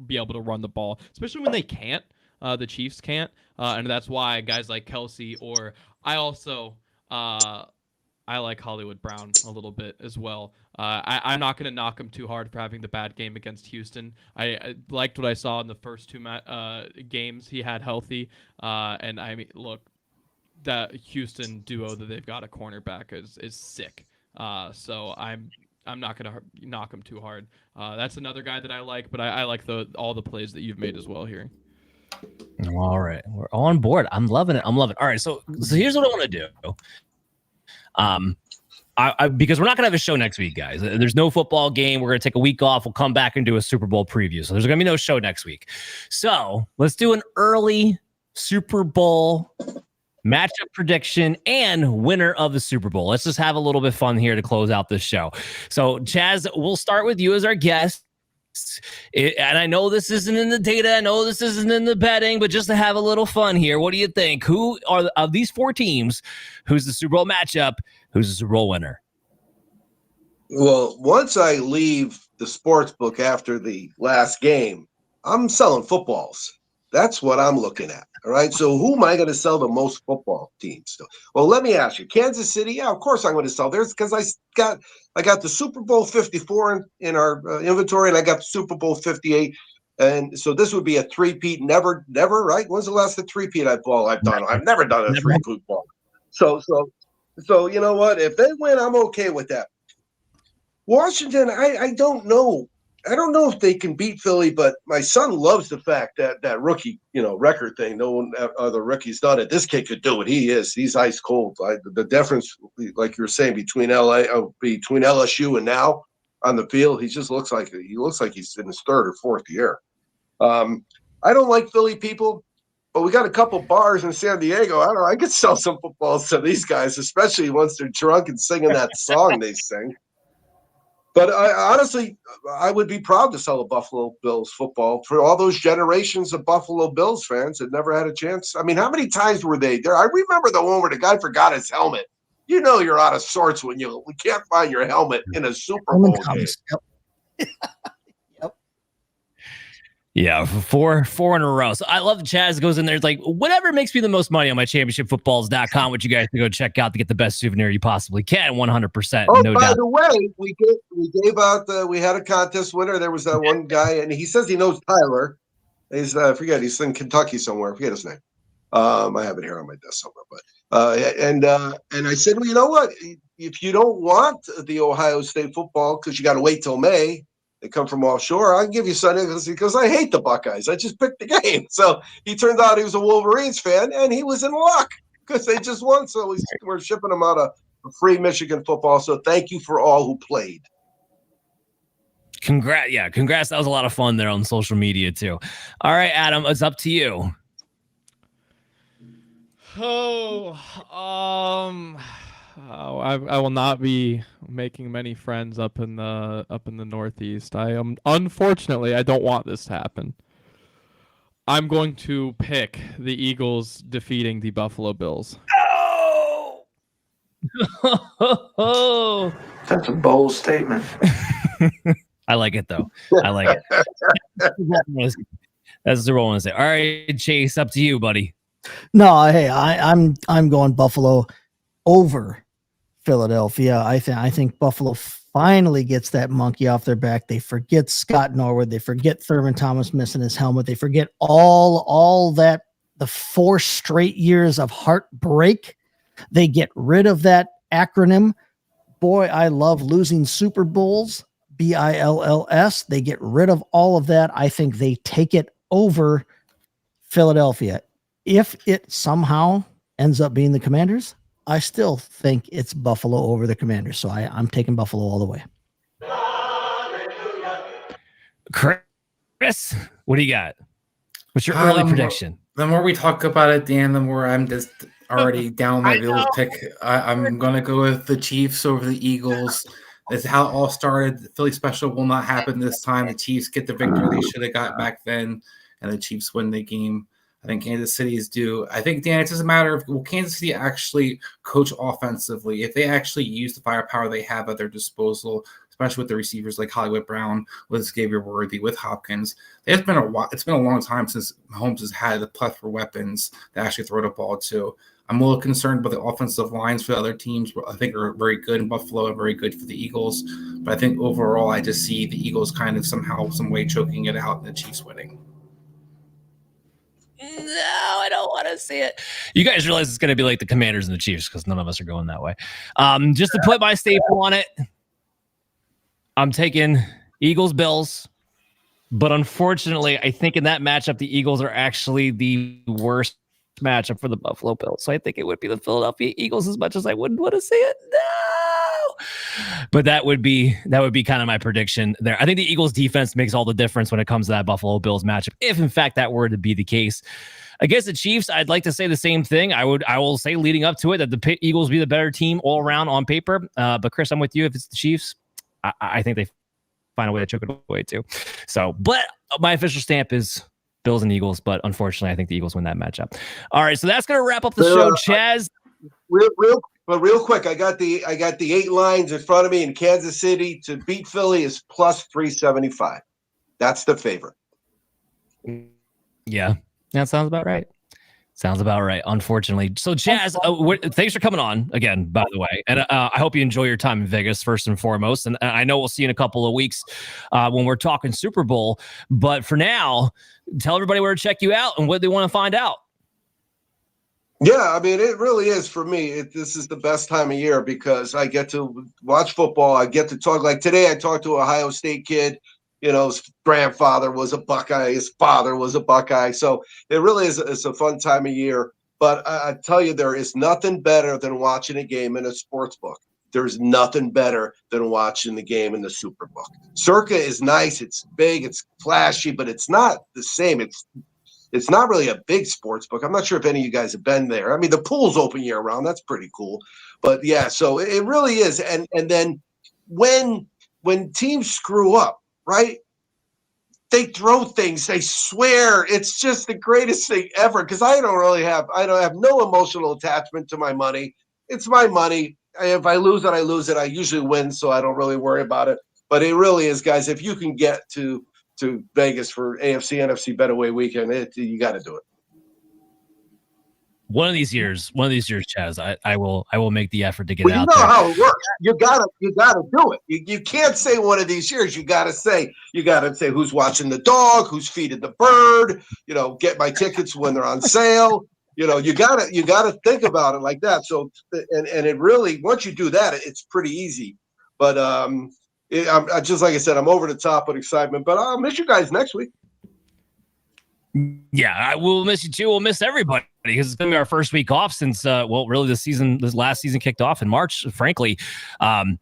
Speaker 5: be able to run the ball, especially when they can't. The Chiefs can't. And that's why guys like Kelce, or I also I like Hollywood Brown a little bit as well. I'm not going to knock him too hard for having the bad game against Houston. I liked what I saw in the first 2 games he had healthy. And I mean, look, that Houston duo that they've got a cornerback is sick. So I'm not going to knock him too hard. That's another guy that I like, but I like all the plays that you've made as well here.
Speaker 2: All right, we're on board. I'm loving it. All right, so here's what I want to do. Because we're not gonna have a show next week, guys. There's no football game. We're gonna take a week off. We'll come back and do a Super Bowl preview. So there's gonna be no show next week. So let's do an early Super Bowl matchup prediction and winner of the Super Bowl. Let's just have a little bit of fun here to close out this show. So Chaz, we'll start with you as our guest. And I know this isn't in the data. I know this isn't in the betting, but just to have a little fun here, what do you think? Who are of these 4 teams? Who's the Super Bowl matchup? Who's the Super Bowl winner?
Speaker 6: Well, once I leave the sports book after the last game, I'm selling footballs. That's what I'm looking at. All right. So who am I going to sell the most football teams to? Well, let me ask you, Kansas City. Yeah, of course I'm going to sell theirs because I got the Super Bowl 54 in our inventory, and I got the Super Bowl 58. And so this would be a three-peat. Never, right? When's the last three-peat I've done? I've never done a three-peat ball. So you know what? If they win, I'm okay with that. Washington, I don't know I don't know if they can beat Philly, but my son loves the fact that rookie, record thing. No one other rookie's done it. This kid could do it. He's ice cold. The difference, like you were saying, between LSU and now on the field, he looks like he's in his third or fourth year. I don't like Philly people, but we got a couple bars in San Diego. I don't know. I could sell some footballs to these guys, especially once they're drunk and singing that song they sing. But honestly, I would be proud to sell a Buffalo Bills football for all those generations of Buffalo Bills fans that never had a chance. I mean, how many times were they there? I remember the one where the guy forgot his helmet. You know you're out of sorts when you can't find your helmet in a Super Bowl game.
Speaker 3: Yep.
Speaker 2: Yeah, four in a row. So I love Chaz goes in there. It's like, whatever makes me the most money on my championshipfootballs.com, which you guys can go check out to get the best souvenir you possibly can. 100%.
Speaker 6: Oh,
Speaker 2: no
Speaker 6: by
Speaker 2: doubt.
Speaker 6: the way, we gave out we had a contest winner. There was that one guy, and he says he knows Tyler. He's he's in Kentucky somewhere. I forget his name. I have it here on my desk somewhere. But and I said, well, you know what? If you don't want the Ohio State football because you got to wait till May. They come from offshore. I'll give you Sunday because I hate the Buckeyes. I just picked the game. So he turned out he was a Wolverines fan, and he was in luck because they just won. So we're shipping him out a free Michigan football. So thank you for all who played.
Speaker 2: Congrats. That was a lot of fun there on social media, too. All right, Adam, it's up to you.
Speaker 5: I will not be making many friends up in the Northeast. Unfortunately, I don't want this to happen. I'm going to pick the Eagles defeating the Buffalo Bills.
Speaker 2: Oh!
Speaker 7: That's a bold statement.
Speaker 2: I like it though. I like it. That's the role I want to say. All right, Chase, up to you, buddy.
Speaker 3: No, hey, I'm going Buffalo over Philadelphia. I think Buffalo finally gets that monkey off their back. They forget Scott Norwood. They forget Thurman Thomas missing his helmet. They forget all that, the 4 straight years of heartbreak. They get rid of that acronym. Boy, I love losing Super Bowls, BILLS. They get rid of all of that. I think they take it over Philadelphia. If it somehow ends up being the Commanders, I still think it's Buffalo over the Commanders. So I'm taking Buffalo all the way.
Speaker 2: Chris, what do you got? What's your early prediction?
Speaker 4: The more we talk about it, Dan, the more I'm just already down my Bills pick. I'm going to go with the Chiefs over the Eagles. That's how it all started. The Philly special will not happen this time. The Chiefs get the victory they should have got back then, and the Chiefs win the game. I think Kansas City is due. I think, Dan, it doesn't matter if will Kansas City actually coach offensively. If they actually use the firepower they have at their disposal, especially with the receivers like Hollywood Brown, with Xavier Worthy, with Hopkins. It's been a long time since Mahomes has had the plethora of weapons to actually throw the ball to. I'm a little concerned about the offensive lines for the other teams. I think are very good in Buffalo and very good for the Eagles. But I think overall, I just see the Eagles kind of somehow, some way choking it out and the Chiefs winning.
Speaker 2: No, I don't want to see it. You guys realize it's going to be like the Commanders and the Chiefs because none of us are going that way. Just to put my staple on it, I'm taking Eagles, Bills. But unfortunately, I think in that matchup, the Eagles are actually the worst matchup for the Buffalo Bills. So I think it would be the Philadelphia Eagles as much as I wouldn't want to see it. No. But that would be kind of my prediction there. I think the Eagles defense makes all the difference when it comes to that Buffalo Bills matchup. If in fact that were to be the case. Against the Chiefs, I'd like to say the same thing. I will say leading up to it that the Eagles be the better team all around on paper. But Chris, I'm with you. If it's the Chiefs, I think they find a way to choke it away too. So, but my official stamp is Bills and Eagles, but unfortunately, I think the Eagles win that matchup. All right, so that's going to wrap up the show, Chaz.
Speaker 6: Real quick, I got the 8 lines in front of me in Kansas City to beat Philly is plus 375. That's the favorite.
Speaker 2: Yeah, that sounds about right. Unfortunately. So, Chaz, thanks for coming on again, by the way. And I hope you enjoy your time in Vegas, first and foremost. And I know we'll see you in a couple of weeks when we're talking Super Bowl. But for now, tell everybody where to check you out and what they want to find out.
Speaker 6: Yeah, I mean, it really is for me. This is the best time of year because I get to watch football. I get to talk. Like today, I talked to an Ohio State kid His grandfather was a Buckeye. His father was a Buckeye. So it really is it's a fun time of year. But I tell you, there is nothing better than watching a game in a sports book. There's nothing better than watching the game in the Superbook. Circa is nice. It's big. It's flashy, but it's not the same. It's not really a big sports book. I'm not sure if any of you guys have been there. I mean, the pool's open year round. That's pretty cool. But yeah, so it really is. And then when teams screw up, right? They throw things. They swear. It's just the greatest thing ever. Because I don't have no emotional attachment to my money. It's my money. If I lose it, I lose it. I usually win, so I don't really worry about it. But it really is, guys. If you can get to Vegas for AFC NFC Betaway weekend, you got to do it.
Speaker 2: One of these years, Chaz, I will make the effort to get out
Speaker 6: there. You know
Speaker 2: there.
Speaker 6: how it works. You gotta do it. You can't say one of these years. You gotta say who's watching the dog, who's feeding the bird. Get my tickets when they're on sale. You gotta think about it like that. So and it really, once you do that, it's pretty easy. But I'm just like I said, I'm over the top with excitement. But I'll miss you guys next week.
Speaker 2: Yeah, I will miss you too. We'll miss everybody because it's going to be our first week off since, really this last season kicked off in March, frankly. And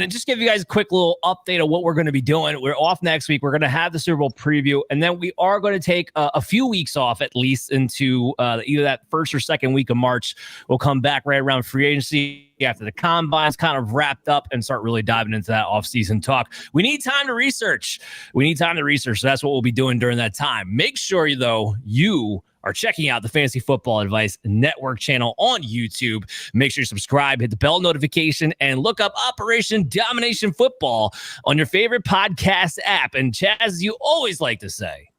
Speaker 2: just give you guys a quick little update of what we're going to be doing. We're off next week. We're going to have the Super Bowl preview, and then we are going to take a few weeks off at least into either that first or second week of March. We'll come back right around free agency after the combines kind of wrapped up and start really diving into that off-season talk. We need time to research. So that's what we'll be doing during that time. Make sure, though, you are checking out the Fantasy Football Advice Network channel on YouTube. Make sure you subscribe, hit the bell notification, and look up Operation Domination Football on your favorite podcast app. And Chaz, you always like to say,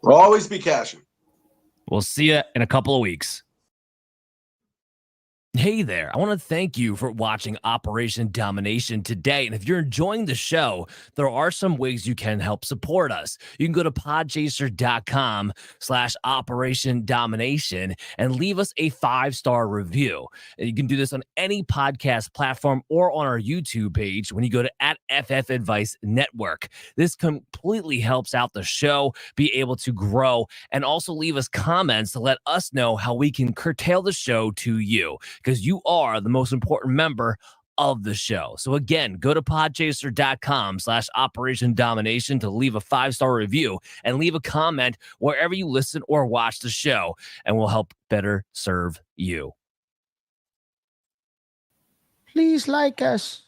Speaker 6: we'll always be cashing.
Speaker 2: We'll see you in a couple of weeks. Hey there, I want to thank you for watching Operation Domination today. And if you're enjoying the show, there are some ways you can help support us. You can go to podchaser.com/Operation Domination and leave us a 5-star review. And you can do this on any podcast platform or on our YouTube page when you go to @FF Advice Network. This completely helps out the show be able to grow, and also leave us comments to let us know how we can curtail the show to you, because you are the most important member of the show. So again, go to podchaser.com/Operation Domination to leave a 5-star review and leave a comment wherever you listen or watch the show, and we'll help better serve you.
Speaker 3: Please like us.